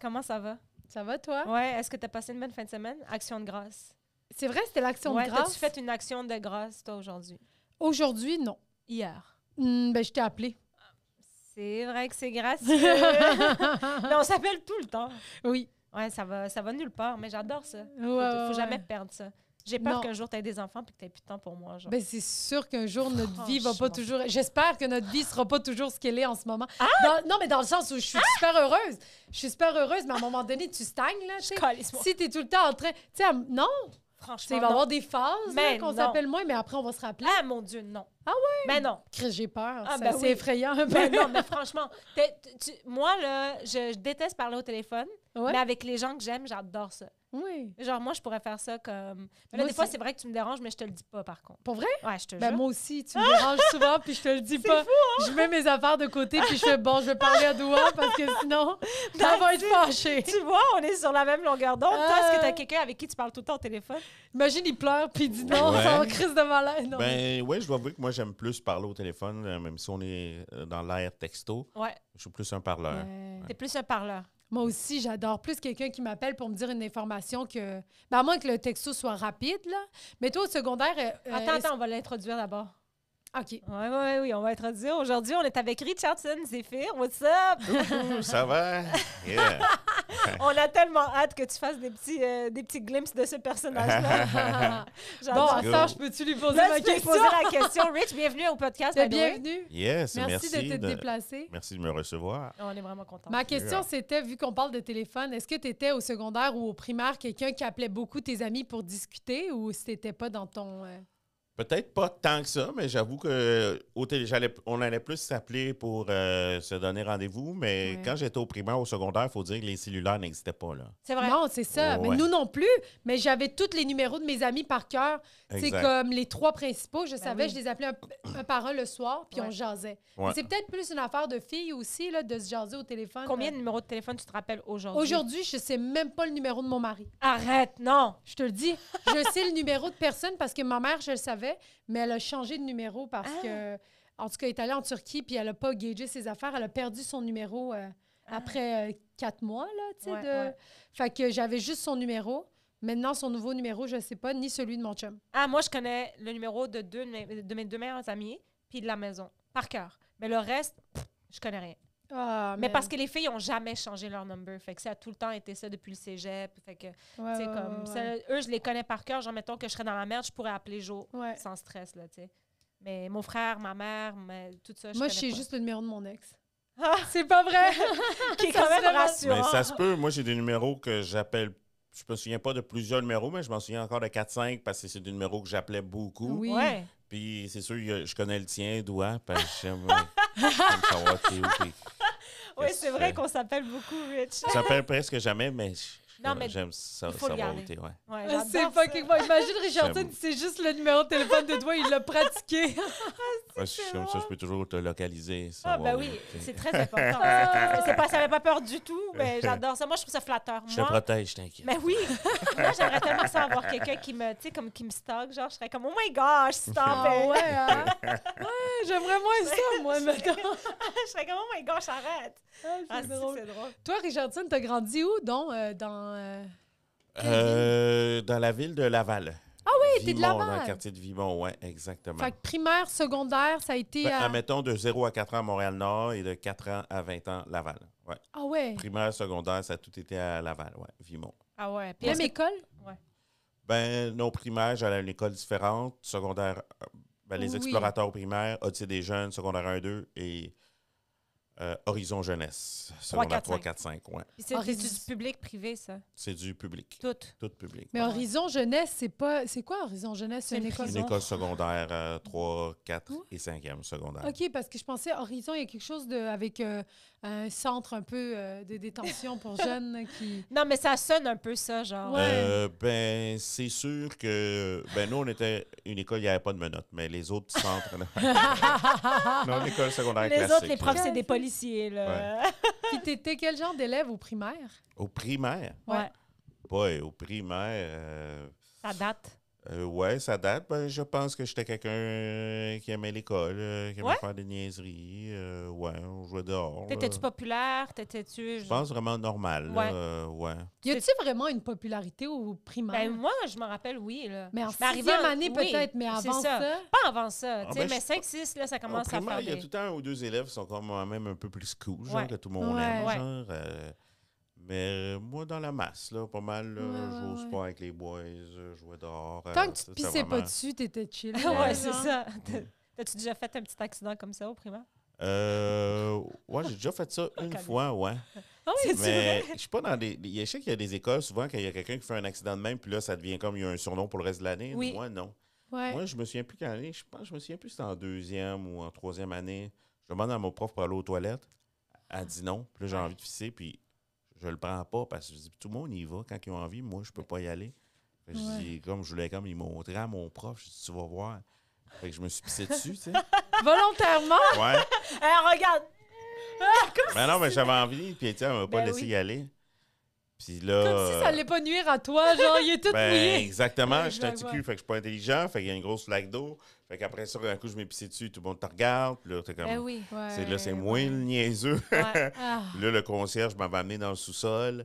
Comment ça va? Ça va, toi? Ouais, est-ce que tu as passé une bonne fin de semaine? Action de grâce. C'est vrai, c'était l'action de Ouais, grâce. t'as-tu fait une action de grâce, toi, aujourd'hui? Aujourd'hui, non. Hier. Ben, je t'ai appelé. C'est vrai que c'est gracieux. Mais on s'appelle tout le temps. Oui. Ouais, ça va nulle part, mais j'adore ça. Ouais, Faut jamais ouais. perdre ça. J'ai peur Non. qu'un jour, tu aies des enfants et que tu n'aies plus de temps pour moi. Genre. Ben, c'est sûr qu'un jour, notre vie va pas Franchement. toujours... J'espère que notre vie sera pas toujours ce qu'elle est en ce moment. Non, mais dans le sens où je suis super heureuse. Je suis super heureuse, mais à un moment donné, tu stagnes, là, tu sais. Calisse-moi. Si t'es tout le temps en train... Tu sais, non, Franchement, il va y non. avoir des phases Mais là, qu'on non. s'appelle moins, mais après, on va se rappeler. Ah, mon Dieu, non. Ah ouais? Mais non. Chris, j'ai peur. Ah, Ça, ben c'est oui. effrayant. Ben non, mais franchement, moi, là, je déteste parler au téléphone, Ouais. mais avec les gens que j'aime, j'adore ça. Oui. Genre, moi, je pourrais faire ça comme... Mais là, Moi des fois, aussi. c'est vrai que tu me déranges, mais je te le dis pas, par contre. Pour vrai? Ouais, je te Ben, jure. moi aussi, tu me déranges souvent, puis je te le dis pas. fou, hein? Je mets mes affaires de côté, puis je fais bon, je vais parler à Doua, parce que sinon, elle va être fâchée. Tu vois, on est sur la même longueur d'onde. Toi, est-ce que tu as quelqu'un avec qui tu parles tout le temps au téléphone? Imagine, il pleure, puis il dit non, Ouais. ça en crise de malaise. Non. Ben oui, je dois avouer que moi, j'aime plus parler au téléphone, même si on est dans l'ère texto. Ouais. Je suis plus un parleur. Ouais. T'es plus un parleur. Moi aussi, j'adore plus quelqu'un qui m'appelle pour me dire une information que... Ben, à moins que le texto soit rapide, là. Mais toi, au secondaire... Attends, on va l'introduire d'abord. OK. Oui, on va introduire. Aujourd'hui, on est avec Richardson Zephyr. What's up? Ouh, ça va? Yeah. On a tellement hâte que tu fasses des petits glimpses de ce personnage-là. Bon, J'adore. attends, je peux-tu lui poser Là, ma tu peux question? poser la question. Rich, bienvenue au podcast. by the way. Bienvenue. Yes, Merci de t'être déplacé. Merci de me recevoir. On est vraiment contents. Ma question, Yeah. c'était, vu qu'on parle de téléphone, est-ce que tu étais au secondaire ou au primaire quelqu'un qui appelait beaucoup tes amis pour discuter ou si t'étais pas dans ton... Peut-être pas tant que ça, mais j'avoue que on allait plus s'appeler pour se donner rendez-vous, mais Ouais. quand j'étais au primaire, au secondaire, il faut dire que les cellulaires n'existaient pas, là. C'est vrai. Non, c'est ça. Oh, mais ouais. nous non plus. Mais j'avais tous les numéros de mes amis par cœur. C'est Exact. comme les 3 principaux. Je savais, oui. je les appelais un par un le soir, puis Ouais. on jasait. Ouais. Mais c'est peut-être plus une affaire de filles aussi, là, de se jaser au téléphone. Combien de numéros de téléphone tu te rappelles aujourd'hui? Aujourd'hui, je sais même pas le numéro de mon mari. Arrête, non! Je te le dis. Je sais le numéro de personne parce que ma mère, je le savais, mais elle a changé de numéro parce que, en tout cas, elle est allée en Turquie puis elle a pas gagé ses affaires. Elle a perdu son numéro après 4 mois, là, tu sais. Ouais, de... ouais. Fait que j'avais juste son numéro. Maintenant, son nouveau numéro, je sais pas, ni celui de mon chum. Ah, moi, je connais le numéro de mes deux meilleurs amis puis de la maison, par cœur. Mais le reste, je connais rien. Ah, Mais parce que les filles n'ont jamais changé leur number. Fait que ça a tout le temps été ça depuis le cégep. Fait que, Ouais, tu sais, ouais, comme, ouais, eux, je les connais par cœur. Genre, mettons que je serais dans la merde, je pourrais appeler Jo ouais. sans stress, là, tu sais. Mais mon frère, ma mère, tout ça, Moi, je je connais sais pas. juste le numéro de mon ex. Ah, C'est pas vrai! qui est Ça quand même serait rassurant. Mais ça se peut. Moi, j'ai des numéros que j'appelle. Je me souviens pas de plusieurs numéros, mais je m'en souviens encore de 4-5 parce que c'est des numéros que j'appelais beaucoup. Oui. Ouais. Puis c'est sûr, je connais le tien, Doua, parce que j'aime savoir t'es où. Oui, Qu'est-ce c'est que tu vrai fais? qu'on s'appelle beaucoup, Rich. Ça s'appelle presque jamais, mais Non, mais j'aime ça, il faut le savoir garder. où t'es. Ouais. Ouais, Ah, c'est j'adore pas ça. quelque chose. Imagine Richardson, J'aime. c'est juste le numéro de téléphone de toi, il l'a pratiqué. Ouais, comme ça, je peux toujours te localiser. Ah, savoir ben où oui, t'es. c'est très important. Ça m'avait pas peur du tout, mais j'adore ça. Moi, je trouve ça flatteur. Je te Moi, protège, t'inquiète. mais oui, moi, j'aimerais tellement ça avoir quelqu'un qui me, tu sais, comme qui me stalk. Genre, je serais comme, oh my gosh, stop Ah it. ouais, hein? Ouais, j'aimerais moins ça, moi, maintenant. Je serais comme, oh my gosh, arrête. Ah, c'est drôle. c'est drôle. Toi, Richardson, t'as grandi où, donc? Dans la ville de Laval. Ah oui, t'es de Vimont, Laval. dans le quartier de Vimont, oui, exactement. Fait que primaire, secondaire, ça a été à... Admettons de 0 à 4 ans à Montréal-Nord et de 4 ans à 20 ans Laval. Ouais. Ah ouais. Primaire, secondaire, ça a tout été à Laval, ouais, Vimont. Ah ouais. Puis Même est-ce que- école? Ben, non, primaire, j'allais à une école différente. Secondaire, les Oui. explorateurs primaires, Odyssée des jeunes, secondaire 1-2 et Horizon Jeunesse, secondaire 3, 4, 5. Ouais. Puis c'est du public, privé, ça. C'est du public. Tout. Tout public. Mais ouais. Horizon Jeunesse, c'est pas... C'est quoi Horizon Jeunesse? C'est C'est une une école? Une école secondaire 3, 4 et 5e secondaire. OK, parce que je pensais, Horizon, il y a quelque chose avec un centre un peu de détention pour jeunes qui... Non, mais ça sonne un peu ça, genre. Ouais. Ben, c'est sûr que... Ben, nous, on était une école, il n'y avait pas de menottes, mais les autres centres... non, une école secondaire Les classique. autres, les profs, là. c'est des policiers, là. Puis t'étais quel genre d'élève au primaire? Au primaire? Ouais. Ouais, au primaire... Ça date. ouais, ça date. Ben, je pense que j'étais quelqu'un qui aimait l'école, qui aimait Ouais? faire des niaiseries. ouais, on jouait dehors. T'étais-tu populaire? T'étais-tu... Je pense vraiment normal. Ouais. Là, ouais. Y a-tu vraiment une popularité au primaire? Ben, moi, je me rappelle, oui. Là. mais en Mais arrivé sixième en- année, oui, peut-être, mais c'est avant ça. ça... Pas avant ça. tu sais, ben, mais je- 5-6, là, ça Au commence à primaire, faire il y a des... tout le temps un ou deux élèves qui sont quand même un peu plus cool, genre, Ouais. que tout le monde Ouais. aime, Ouais. genre. Mais moi, dans la masse, là, pas mal, là, Ouais, jouer au ouais. sport avec les boys, jouer dehors. Tant que tu ça, te c'était pissais pas vraiment- dessus, t'étais chill. ouais, c'est genre. ça. T'as-tu déjà fait un petit accident comme ça au primaire? Ouais, j'ai déjà fait ça une Calme. fois, ouais. C'est-tu Mais vrai? je suis pas dans des. Je sais qu'il y a des écoles, souvent, quand il y a quelqu'un qui fait un accident de même, puis là, ça devient comme il y a un surnom pour le reste de l'année. Oui. Moi, non. Ouais. Moi, je me souviens plus quelle année. Je pense, je me souviens plus si c'était en deuxième ou en troisième année. Je demande à mon prof pour aller aux toilettes. Elle dit non. Puis là, j'ai envie de fisser, puis je le prends pas parce que je dis, tout le monde y va quand ils ont envie. Moi, je peux pas y aller. Fait que je dis, comme je voulais comme y montrer à mon prof, je dis, tu vas voir. Fait que je me suis pissé dessus, tu sais. Volontairement? Ouais. Regarde! Mais non, mais j'avais envie, puis tu sais, elle m'a pas Ben laissé oui. y aller. Puis là. Comme si ça allait pas nuire à toi, genre, il est tout Ben, mouillé. exactement, je suis un Exact, petit ouais. cul, fait que je suis pas intelligent, fait qu'il y a une grosse flaque d'eau. Fait qu'après ça, un coup, je m'ai pissé dessus, tout le monde te regarde, puis là, t'es comme. Ben oui. C'est moi le niaiseux. Ouais. Ah. Puis là, le concierge m'avait amené dans le sous-sol.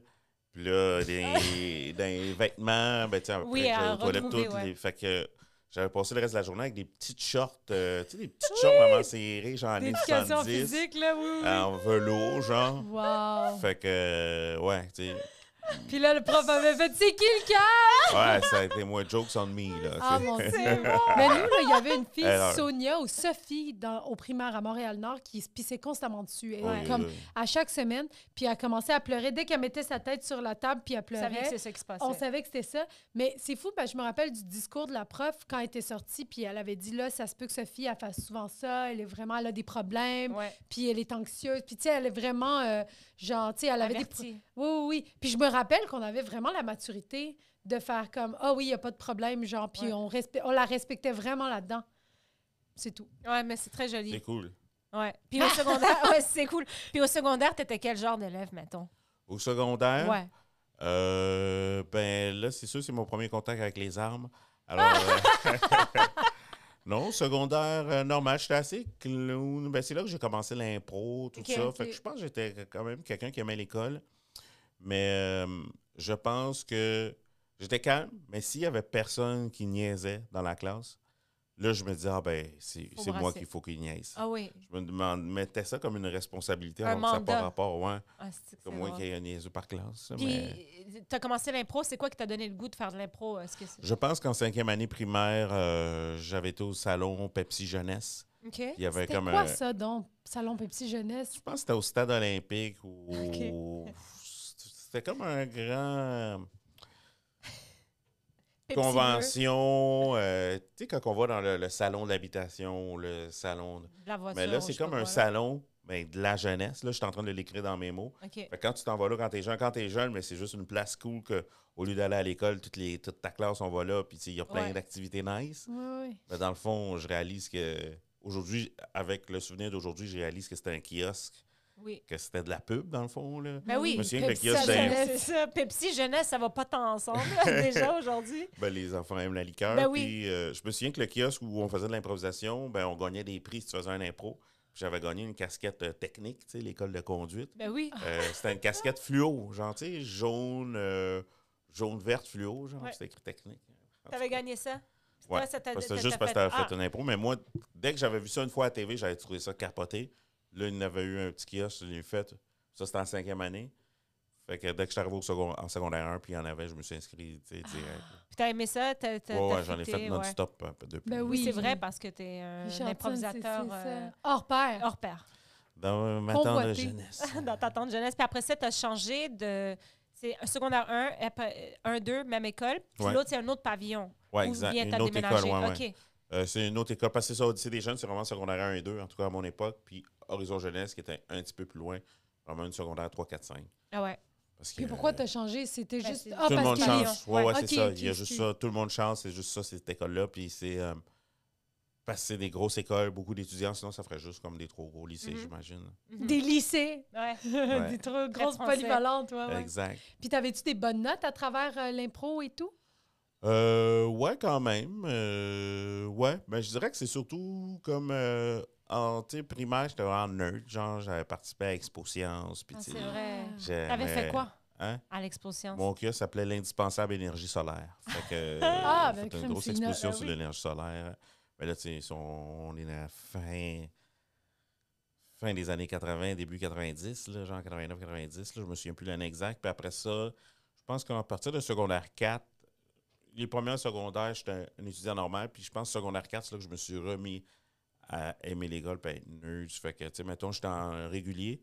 Puis là, dans les vêtements, ben, tu sais, après, Oui, j'allais à aux toilettes retrouver, toutes. ouais. Fait que j'avais passé le reste de la journée avec des petites shorts, tu sais, des petites shorts vraiment serrées, genre années D'éducation 70, physique, là, oui, oui. en velours, genre. Wow. Fait que, ouais, tu sais. Puis là, le prof avait fait « C'est qui le cas? Ouais, ça a été moi, jokes on me, là. » Ah, tu sais. mon Dieu. Mais nous, là, il y avait une fille, Alors. Sonia ou Sophie, au primaire à Montréal-Nord, qui se pissait constamment dessus. Elle, Oui, comme oui. à chaque semaine. Puis elle commençait à pleurer. Dès qu'elle mettait sa tête sur la table, puis elle Tu savais que pleurait. c'est ça qui se passait. On savait que c'était ça. Mais c'est fou, parce que je me rappelle du discours de la prof quand elle était sortie, puis elle avait dit, là, ça se peut que Sophie, elle fasse souvent ça. Elle a des problèmes, Ouais. puis elle est anxieuse. Puis, tu sais, elle est vraiment, genre, tu sais, elle avait des... Averti. Oui, oui, oui. Puis je me rappelle qu'on avait vraiment la maturité de faire comme, ah oui, il n'y a pas de problème, genre, puis Ouais. on la respectait vraiment là-dedans. C'est tout. Ouais, mais c'est très joli. C'est cool. Ouais. Puis au secondaire, ouais, c'est cool. Puis au secondaire, t'étais quel genre d'élève, mettons? Au secondaire, Ouais. ben là, c'est sûr, c'est mon premier contact avec les armes. Alors, non, secondaire, normal, j'étais assez clown. Ben, c'est là que j'ai commencé l'impro, tout Ok, ça. ok. Fait que je pense que j'étais quand même quelqu'un qui aimait l'école. Mais je pense que j'étais calme, mais s'il y avait personne qui niaisait dans la classe, là, je me disais, ah ben, c'est Faut moi brasser. qu'il faut qu'il niaise. Ah oui. Je mettais ça comme une responsabilité, Un alors que ça n'a pas mandat. rapport, ouais. Ah, c'est Comme moi drôle. qui ai un niaiseux par classe. Mais... Puis, t'as commencé l'impro. C'est quoi qui t'a donné le goût de faire de l'impro? Est-ce que c'est... Je pense qu'en cinquième année primaire, j'avais été au salon Pepsi Jeunesse. OK. Puis il y avait C'était comme quoi un... ça, donc? Salon Pepsi Jeunesse? Je pense que c'était au stade olympique ou... C'était comme un grand... Pepsi Convention, tu sais, quand on va dans le salon de l'habitation, le salon... bleu, de la voiture. Mais là, ou c'est je sais comme pas un quoi, là. salon de la jeunesse. Là, je suis en train de l'écrire dans mes mots. OK. Fait que quand tu t'en vas là, quand t'es jeune, mais c'est juste une place cool que au lieu d'aller à l'école, toute ta classe, on va là, puis tu sais, il y a plein Ouais. d'activités nice. Oui, oui. Mais dans le fond, je réalise que aujourd'hui, avec le souvenir d'aujourd'hui, je réalise que c'était un kiosque, Oui. que c'était de la pub, dans le fond. Là. Ben oui. Je me souviens que le Pepsi kiosque, Jeunesse. C'est ça. Pepsi, jeunesse, ça va pas tant ensemble, là, déjà, aujourd'hui. ben, les enfants aiment la liqueur. Ben oui. Puis, je me souviens que le kiosque où on faisait de l'improvisation, ben, on gagnait des prix si tu faisais un impro. Puis j'avais gagné une casquette technique, tu sais, l'école de conduite. Ben oui. C'était une casquette fluo, genre, tu sais, jaune, verte fluo, genre, Ouais. c'était écrit technique. T'avais gagné ça? Puis Ouais, toi, ça t'a- parce que t'as- c'était juste t'as parce que t'avais Ah, fait une impro. Mais moi, dès que j'avais vu ça une fois à la TV, j'avais trouvé ça capoté. Là, il y en avait eu un petit kiosque, je l'ai fait. Ça, c'était en cinquième année. Fait que dès que je suis arrivé en secondaire 1, puis il y en avait, je me suis inscrit, tu sais, direct. Puis t'as aimé ça? T'as Ouais, j'en ai fité, fait non-stop un peu depuis. Ben Oui, oui. c'est vrai, parce que t'es un Richardson, improvisateur c'est ça. Hors pair. hors pair. Dans ma tendre Convoité. jeunesse. Dans ta tente jeunesse. Puis après ça, t'as changé de... C'est un secondaire 1, 2, même école. Puis Ouais. l'autre, c'est un autre pavillon. Ouais, Ou exact. bien Une t'as autre déménagé. école, ouais, OK. C'est une autre école. Parce que c'est ça, Odyssée des jeunes, c'est vraiment secondaire 1 et 2, en tout cas à mon époque. Puis Horizon Jeunesse, qui était un petit peu plus loin, vraiment une secondaire 3, 4, 5. Ah ouais. Parce que, Puis pourquoi t'as changé? C'était Ben, juste... c'est- Ah, tout le parce monde qu'il y a- change. Ouais, Ouais. c'est Ok, ça. ok, Il y a juste ok. ça. Tout le monde change. C'est juste ça, cette école-là. Puis c'est... parce que c'est des grosses écoles, beaucoup d'étudiants. Sinon, ça ferait juste comme des trop gros lycées, Mhm. j'imagine. Mhm. Des lycées. Ouais. Des trop grosses français. polyvalentes, ouais, ouais. Exact. Puis t'avais-tu des bonnes notes à travers l'impro et tout? Ouais, quand même. Ouais. Ben, je dirais que c'est surtout comme tu sais, primaire, j'étais vraiment nerd. Genre, j'avais participé à Expo Science. Puis, Ah, tu c'est sais, vrai. j'aimais- T'avais fait quoi Hein? à l'Expo Science? Mon kiosque s'appelait l'indispensable énergie solaire. Fait que, Ah, j'ai ben, fait une crime, grosse c'est exposition ben sur oui. l'énergie solaire. Mais là, tu sais, on est à la fin des années 80, début 90, là, genre 89-90. Je me souviens plus l'année exacte. Puis après ça, je pense qu'à partir de secondaire 4, les premières secondaires, j'étais un étudiant normal. Puis je pense que secondaire 4, c'est là que je me suis remis à aimer l'école et à être nerd. Fait que, tu sais, mettons, j'étais en régulier.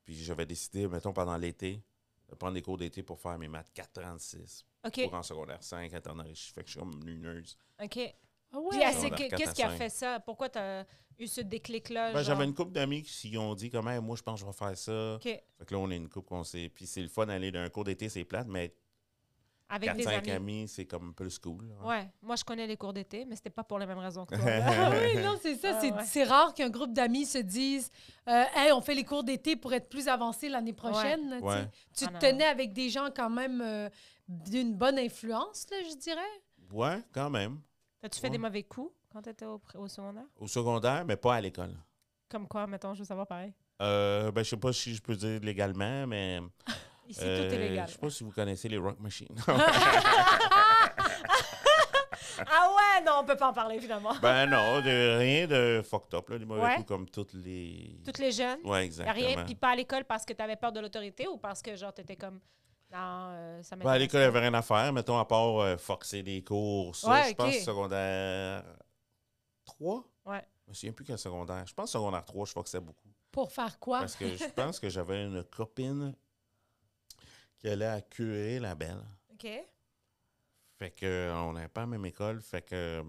Puis j'avais décidé, mettons, pendant l'été, de prendre des cours d'été pour faire mes maths 4,36 OK. pour en secondaire 5, être en enrichi. Fait que je suis comme une nerd. OK. Ah ouais. Puis, Secondaire 4 qu'est-ce à qui a 5. fait ça? Pourquoi tu as eu ce déclic-là? Ben, genre? j'avais une couple d'amis qui ont dit comme hey, moi je pense que je vais faire ça. OK. Fait que là, on est une couple qu'on sait. Puis c'est le fun d'aller d'un cours d'été, c'est plate, mais Avec des 4-5 amis. amis, c'est comme plus cool. là. Ouais. Moi, je connais les cours d'été, mais c'était pas pour les mêmes raisons que toi. Ah oui, non, c'est ça. Ah, c'est ouais. c'est rare qu'un groupe d'amis se dise Hey, on fait les cours d'été pour être plus avancé l'année prochaine. tu sais. Ouais. Tu Ah, te non. tenais avec des gens quand même d'une bonne influence, là, je dirais. Ouais, quand même. T'as-tu fait Ouais. des mauvais coups quand t'étais au secondaire? Au secondaire, mais pas à l'école. Comme quoi, mettons, je veux savoir pareil. Ben, je sais pas si je peux dire légalement, mais. Ici, tout est légal. Je sais pas si vous connaissez les Rock Machines. Ah ouais, non, on peut pas en parler, finalement. Ben non, rien de fucked up, là, des mauvais Ouais. coups comme toutes les. Toutes les jeunes? Ouais, Y a exactement. rien, puis pas à l'école parce que t'avais peur de l'autorité ou parce que, genre, t'étais comme... Non, ça m'intéresse Ben, à l'école, il n'y pas. avait rien à faire, mettons, à part foxer des cours. Ça, Ouais, je pense ok. secondaire 3. Ouais. Je me souviens plus quel secondaire. Je pense secondaire 3, je foxais beaucoup. Pour faire quoi? Parce que je pense que j'avais une copine qui allait à Curé la Belle. OK. Fait que on n'avait pas la même école. Fait que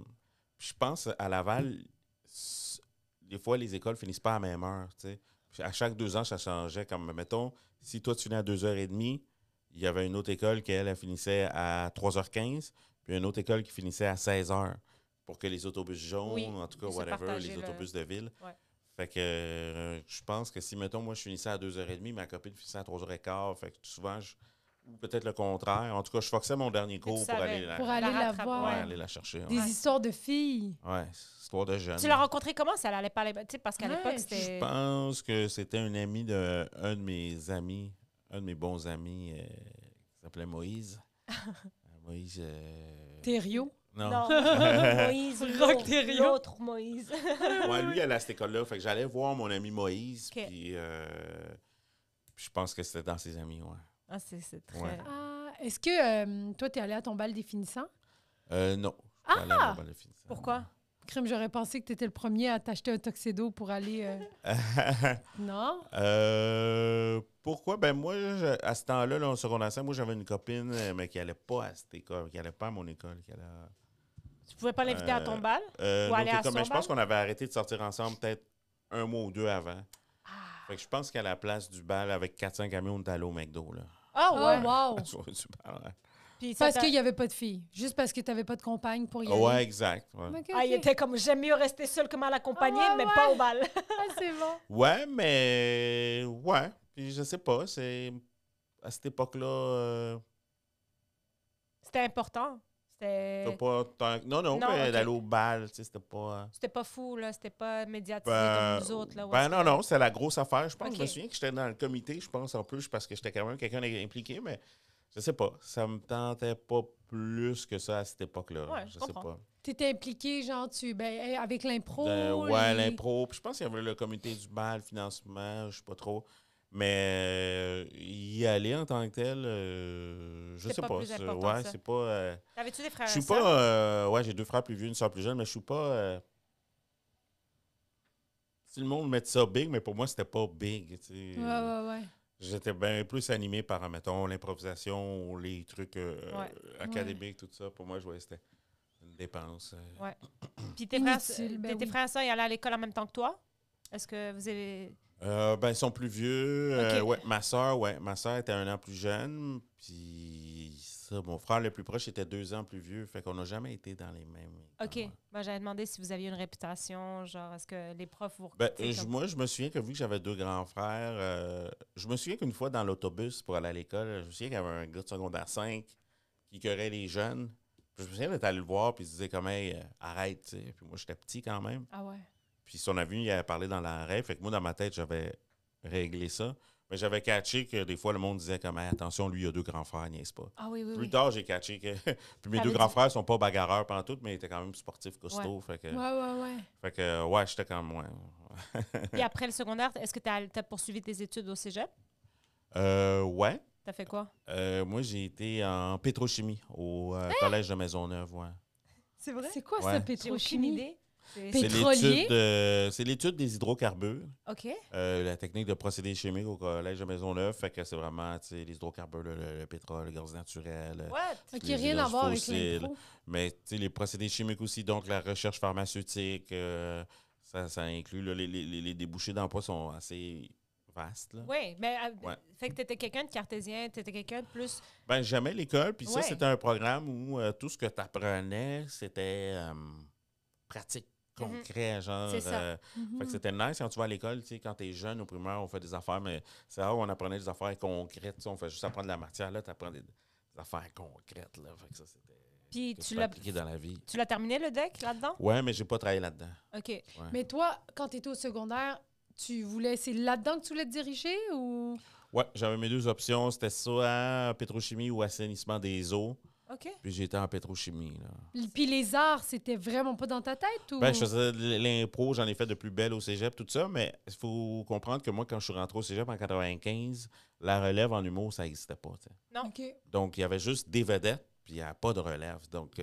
je pense à Laval, des fois, les écoles finissent pas à la même heure. Tu sais. Puis à chaque 2 ans, ça changeait. Comme, mettons, si toi, tu venais à 2h30, il y avait une autre école qui, elle finissait à 3h15, puis une autre école qui finissait à 16h. Pour que les autobus jaunes, Oui, en tout cas, de se whatever, partager les le- autobus de ville. Ouais. Fait que je pense que si, mettons, moi, je finissais à 2h30, ma copine finissait à 3h15. Fait que souvent, ou peut-être le contraire. En tout cas, je foxais mon dernier cours tu pour savais. aller la, Pour aller la rattrape, voir. ouais, ouais. aller la chercher. Des Ouais, histoires de filles. ouais, histoire de jeune. Tu l'as rencontré comment? Ça allait pas aller... Tu sais, parce qu'à Ouais, l'époque, je c'était... Je pense que c'était un ami de un de mes amis, un de mes bons amis, qui s'appelait Moïse. Moïse. Thériault. Non. Non, Moïse, Rock Thériault. l'autre Moïse. Ouais, lui, il allait à cette école-là. Fait que j'allais voir mon ami Moïse. Ok. Puis je pense que c'était dans ses amis, ouais. Ah, c'est très... Ouais. Ah, est-ce que toi, t'es allé à ton bal des finissants? Non. Je suis pas allé à mon bal de finissant. Pourquoi? Crime, j'aurais pensé que t'étais le premier à t'acheter un tuxedo pour aller... Non? Pourquoi? Ben moi, à ce temps-là, là, au secondaire 5, moi j'avais une copine, mais qui allait pas à cette école, qui allait pas à mon école, qui allait Tu pouvais pas l'inviter à ton bal? Ou l'autre aller à école. Mais son je pense bal? qu'on avait arrêté de sortir ensemble peut-être 1 mois ou 2 avant. Ah, Fait que je pense qu'à la place du bal, avec 400 camions, on était allé au McDo, là. Ah, Oh, ouais. wow! Sur du bal, ouais. Puis ça Parce t'a- qu'il n'y avait pas de filles. Juste parce que t'avais pas de compagne pour y aller. Ouais, exact. Ouais, Ok, Ah, il ok. était comme, j'aime mieux rester seul que mal accompagné, Ah, ouais, mais ouais. pas au bal. Ah, c'est bon. ouais, mais... Ouais. Puis je sais pas, c'est... À cette époque-là... C'était important. C'était... t'as pas tant- Non, Non, mais ok. d'aller au bal, tu sais, c'était pas... C'était pas fou, là. C'était pas médiatisé Ben, comme nous autres, là. où ben est-ce non, que- non, c'était la grosse affaire. Je pense, Ok. je me souviens que j'étais dans le comité, je pense, en plus, parce que j'étais quand même quelqu'un impliqué, mais je sais pas. Ça me tentait pas plus que ça à cette époque-là. Ouais, je sais comprends. pas. T'étais impliqué, genre, avec l'impro. Ouais, l'impro. Puis je pense qu'il y avait le comité du bal, je sais pas trop. Mais y aller en tant que tel, je C'est sais pas pas. plus important Ouais, que ça. c'est pas. T'avais-tu des frères Je et suis sœurs? pas. Ouais, j'ai 2 frères plus vieux, une soeur plus jeune, mais je suis pas. Si le monde met ça big, mais pour moi, c'était pas big. Tu sais. Ouais. J'étais bien plus animé par, mettons, l'improvisation, les trucs académiques, tout ça. Pour moi, je voyais que c'était une dépense. Ouais. Puis tes frères, Inutile, ben tes oui. frères et sœurs, ils allaient à l'école en même temps que toi? Est-ce que vous avez... Ben, ils sont plus vieux. Ok. Ouais, ma soeur était 1 an plus jeune. Puis ça, mon frère le plus proche était 2 ans plus vieux. Fait qu'on n'a jamais été dans les mêmes. OK. écoles. Ben, j'avais demandé si vous aviez une réputation, genre, est-ce que les profs vous... Ben, tu sais, comme- moi, je me souviens que vu que j'avais 2 grands frères, je me souviens qu'une fois dans l'autobus pour aller à l'école, je me souviens qu'il y avait un gars de secondaire 5 qui écœurait les jeunes. Puis je me souviens d'être allé le voir, puis il se disait comme, hey, arrête, tu sais. Puis moi, j'étais petit quand même. Ah ouais. Puis son avis, il avait parlé dans l'arrêt. Fait que moi, dans ma tête, j'avais réglé ça. Mais j'avais catché que des fois, le monde disait comme hey, attention, lui, il a 2 grands frères, niaise pas. Ah oui, oui, Plus oui. tard, j'ai catché que. Puis mes T'avais 2 grands dit- frères sont pas bagarreurs pantoute, mais ils étaient quand même sportifs costauds. Fait que, Ouais. j'étais comme. Ouais. Puis après le secondaire, est-ce que tu as poursuivi tes études au cégep? Ouais. Tu as fait quoi? Moi, j'ai été en pétrochimie au collège de Maisonneuve. Ouais. C'est vrai? C'est quoi Ouais. ça, J'ai aucune pétrochimie? idée. Pé- C'est Pétrolier? c'est l'étude des hydrocarbures, OK. la technique de procédés chimiques au collège de Maisonneuve. Fait que c'est vraiment tu sais, les hydrocarbures, le pétrole, le gaz naturel. What? OK, Les rien à voir avec fossiles. l'impro. Mais tu sais, les procédés chimiques aussi, donc la recherche pharmaceutique, ça inclut. Là, les débouchés d'emploi sont assez vastes. Là. Oui, mais Ouais. fait que tu étais quelqu'un de cartésien, tu étais quelqu'un de plus. Ben, j'aimais l'école, puis ça, Ouais. c'était un programme où tout ce que tu apprenais, c'était pratique, concret, genre. C'est ça. Fait que c'était nice quand tu vas à l'école, tu sais, quand t'es jeune, au primaire, on fait des affaires, mais c'est rare où on apprenait des affaires concrètes, tu sais, on fait juste apprendre de la matière, là, tu apprends des affaires concrètes, là. Fait que ça, c'était... Puis que tu tu peux l'as appliquer dans la vie. tu l'as terminé le deck là-dedans? Ouais, mais j'ai pas travaillé là-dedans. OK. Ouais. Mais toi, quand tu étais au secondaire, c'est là-dedans que tu voulais te diriger ou... Ouais, j'avais mes 2 options, c'était soit pétrochimie ou assainissement des eaux, OK. puis j'étais en pétrochimie, là. Puis les arts, c'était vraiment pas dans ta tête ou... Ben, je faisais de l'impro, j'en ai fait de plus belle au cégep, tout ça, mais il faut comprendre que moi, quand je suis rentré au cégep en 95, la relève en humour, ça n'existait pas. T'sais. Non. OK. Donc, il y avait juste des vedettes, puis il n'y avait pas de relève. Donc,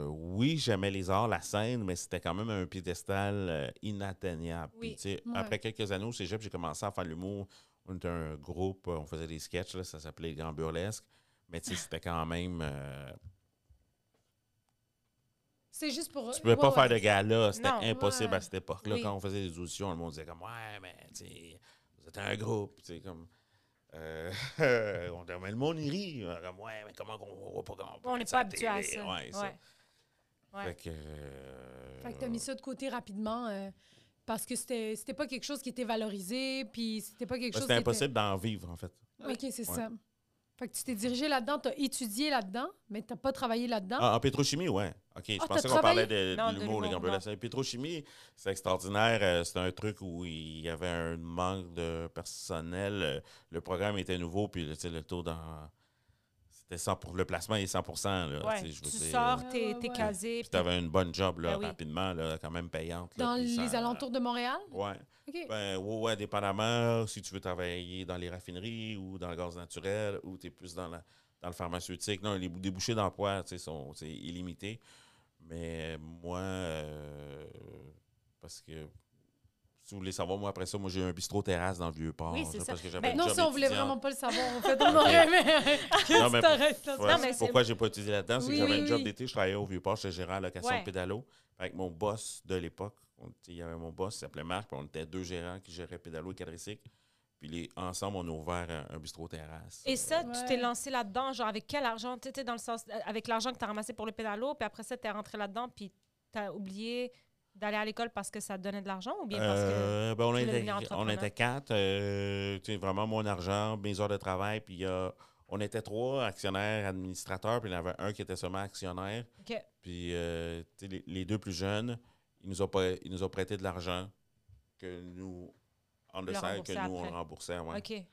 oui, j'aimais les arts, la scène, mais c'était quand même un piédestal inatteignable. Oui. Puis, tu sais, Ouais. après quelques années au cégep, j'ai commencé à faire l'humour. On était un groupe, on faisait des sketchs, là, ça s'appelait Les Grands Burlesques. Mais tu sais, c'était quand même... C'est juste pour... tu pouvais pas faire de gala, c'était Non. impossible Ouais. à cette époque-là. Oui. Quand on faisait des auditions, le monde disait comme « Ouais, mais tu sais, vous êtes un groupe. » Tu sais, comme... on disait « Mais le monde, il rit. » Comme « Ouais, mais comment on voit pas comment On n'est peut pas mettre habitué à télé? ça. Ouais, ça. Ouais. Fait que... Fait que t'as mis ça de côté rapidement parce que c'était pas quelque chose qui était valorisé, puis c'était pas quelque chose c'était qui impossible d'en vivre, en fait. OK, c'est Ouais. ça. Fait que tu t'es dirigé là-dedans, t'as étudié là-dedans, mais t'as pas travaillé là-dedans. Ah, en pétrochimie, ouais. OK, je t'as pensais qu'on parlait Non, de de l'humour, les l'humour, grands burlesques. En pétrochimie, c'est extraordinaire. C'est un truc où il y avait un manque de personnel. Le programme était nouveau, puis tu sais, le taux dans... C'était 100 pour le placement est 100 là, Ouais. tu sais, je veux Tu dire. sors, Ouais, t'es ouais. casé. Puis tu avais une bonne job là, Ben oui. rapidement, là, quand même payante. Là, Dans puis les ça- alentours de Montréal? Ouais. OK. Ben, ouais, dépendamment si tu veux travailler dans les raffineries ou dans le gaz naturel ou tu es plus dans le pharmaceutique. Non, les débouchés d'emploi, tu sais, sont c'est illimité. Mais moi, parce que si vous voulez savoir, moi, après ça, moi, j'ai eu un bistrot-terrasse dans le Vieux-Port. Oui, c'est ça. Parce que j'avais Ben, un Non, job ça, on voulait étudiant. vraiment pas le savoir. En fait, on aurait aimé que Non, tu mais- t'arrêtes là. Ouais, Non, mais c'est pourquoi j'ai pas utilisé là-dedans, c'est Oui, que j'avais oui, un job oui. d'été, je travaillais au Vieux-Port, j'étais gérant en location Ouais. de pédalo. Avec mon boss de l'époque, il y avait mon boss, il s'appelait Marc, puis on était 2 gérants qui géraient pédalo et quadricycle. Puis ensemble, on a ouvert un bistrot-terrasse. Et ça, tu Ouais. t'es lancé là-dedans, genre avec quel argent? Tu étais dans le sens, avec l'argent que tu as ramassé pour le pédalo, puis après ça, tu es rentré là-dedans, puis tu as oublié d'aller à l'école parce que ça te donnait de l'argent ou bien parce que. Ben, on, tu voulais était, devenir on entrepreneur? était 4. Tu sais, vraiment mon argent, mes heures de travail. Puis on était 3 actionnaires, administrateurs. Puis il y en avait un qui était seulement actionnaire. OK. Puis tu sais, les 2 plus jeunes, ils nous ont prêté de l'argent que nous, on Le le sait, que rembourser nous, on après. le remboursait. Ouais. OK.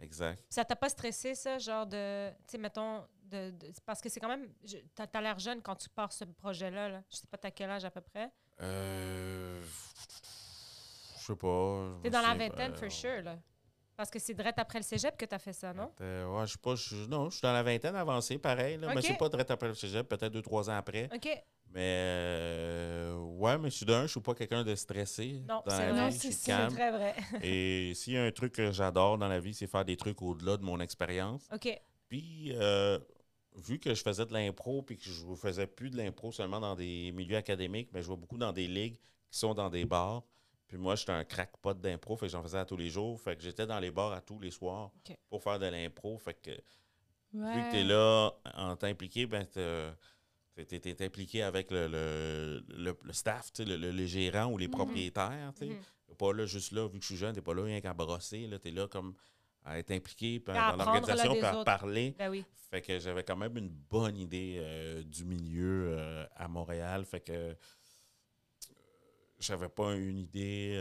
Exact. Ça t'a pas stressé, ça, genre de. Tu sais, mettons. Parce que c'est quand même. T'as l'air jeune quand tu pars ce projet-là. Là. Je sais pas, t'as quel âge à peu près. Je sais pas. T'es dans la vingtaine, for sure, là. Parce que c'est direct après le cégep que t'as fait ça, non? Ouais, je sais pas. Non, je suis dans la vingtaine avancée, pareil. Là, OK. mais c'est pas direct après le cégep, peut-être 2-3 ans après. OK. Mais ouais, mais je suis pas quelqu'un de stressé Non, dans c'est la vrai. vie, je suis c'est C'est calme. très vrai. Et s'il y a un truc que j'adore dans la vie, c'est faire des trucs au-delà de mon expérience. OK. Puis vu que je faisais de l'impro puis que je ne faisais plus de l'impro seulement dans des milieux académiques, mais je vais beaucoup dans des ligues qui sont dans des bars. Puis moi, j'étais un crackpot d'impro, fait que j'en faisais à tous les jours. Fait que j'étais dans les bars à tous les soirs OK. pour faire de l'impro. Fait que vu Ouais. que tu es là en t'impliqué, ben t'es impliqué avec le staff, tu sais, le gérant ou les propriétaires. Tu sais. Mhm. T'es pas là juste là, vu que je suis jeune, t'es pas là rien qu'à brosser. Tu es là comme à être impliqué puis À dans apprendre l'organisation là puis des à autres. parler. Ben oui. Fait que j'avais quand même une bonne idée du milieu à Montréal. Fait que j'avais pas une idée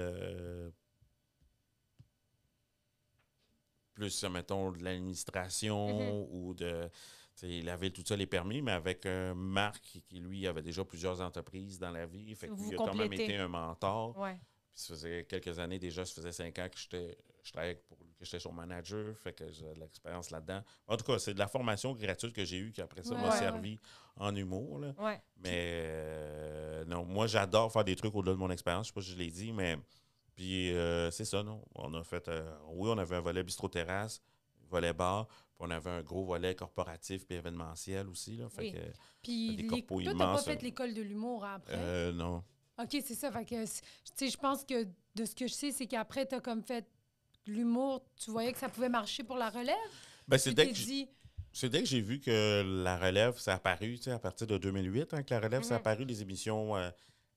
plus, mettons, de l'administration ou de... Il avait tout ça, les permis, mais avec Marc, qui, lui, avait déjà plusieurs entreprises dans la vie. Fait que Vous lui, il a quand même complétez. été un mentor. Ouais. Puis ça faisait quelques années déjà, ça faisait 5 ans que je travaillais pour lui, que j'étais son manager. Fait que j'ai de l'expérience là-dedans. En tout cas, c'est de la formation gratuite que j'ai eue qui, après ça, m'a servi en humour. Là. Ouais. Mais non, moi, j'adore faire des trucs au-delà de mon expérience. Je sais pas si je l'ai dit, mais... Puis c'est ça, non? On a fait... oui, on avait un volet bistrot-terrasse, volet bar, puis on avait un gros volet corporatif puis événementiel aussi. Là, fait Oui. que, Puis, des toi, corpos t'as pas immenses. fait l'école de l'humour après? Non. OK, c'est ça. Fait que, tu sais, je pense que de ce que je sais, c'est qu'après, t'as comme fait l'humour, tu voyais que ça pouvait marcher pour la relève? Ben, Tu c'est t'es dès que dit... C'est dès que j'ai vu que la relève, ça a apparu, tu sais, à partir de 2008, hein, que la relève, ça a apparu, les émissions,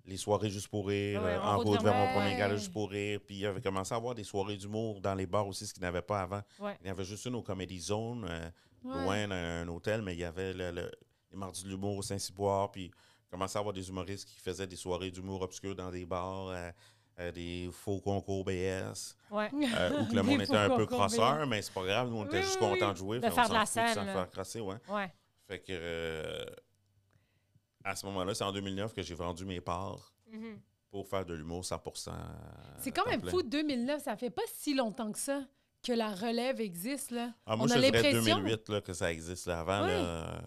les soirées juste pour rire, Ouais, en route vers mon premier Ouais. gala juste pour rire, puis il y avait commencé à avoir des soirées d'humour dans les bars aussi, ce qu'il n'y avait pas avant. Ouais. Il y avait juste une au Comedy Zone, Ouais. loin d'un hôtel, mais il y avait les Mardis de l'humour au Saint-Cyboire, puis il commençait à avoir des humoristes qui faisaient des soirées d'humour obscures dans des bars, des faux concours BS. Ouais. Où que le Des monde était un faux peu concours crosseur, mais c'est pas grave, nous on était Oui, juste oui, contents oui. de jouer. De fait, on faire de s'en la fout de s'en scène, là. faire crosser, ouais. Ouais. Fait que à ce moment-là, c'est en 2009 que j'ai vendu mes parts Mhm. pour faire de l'humour 100%. C'est quand temps même plein. fou, 2009, ça fait pas si longtemps que ça que la relève existe, là. Ah, moi, On je a te dirais l'impression... 2008 là, que ça existe. Là. Avant, Oui. là,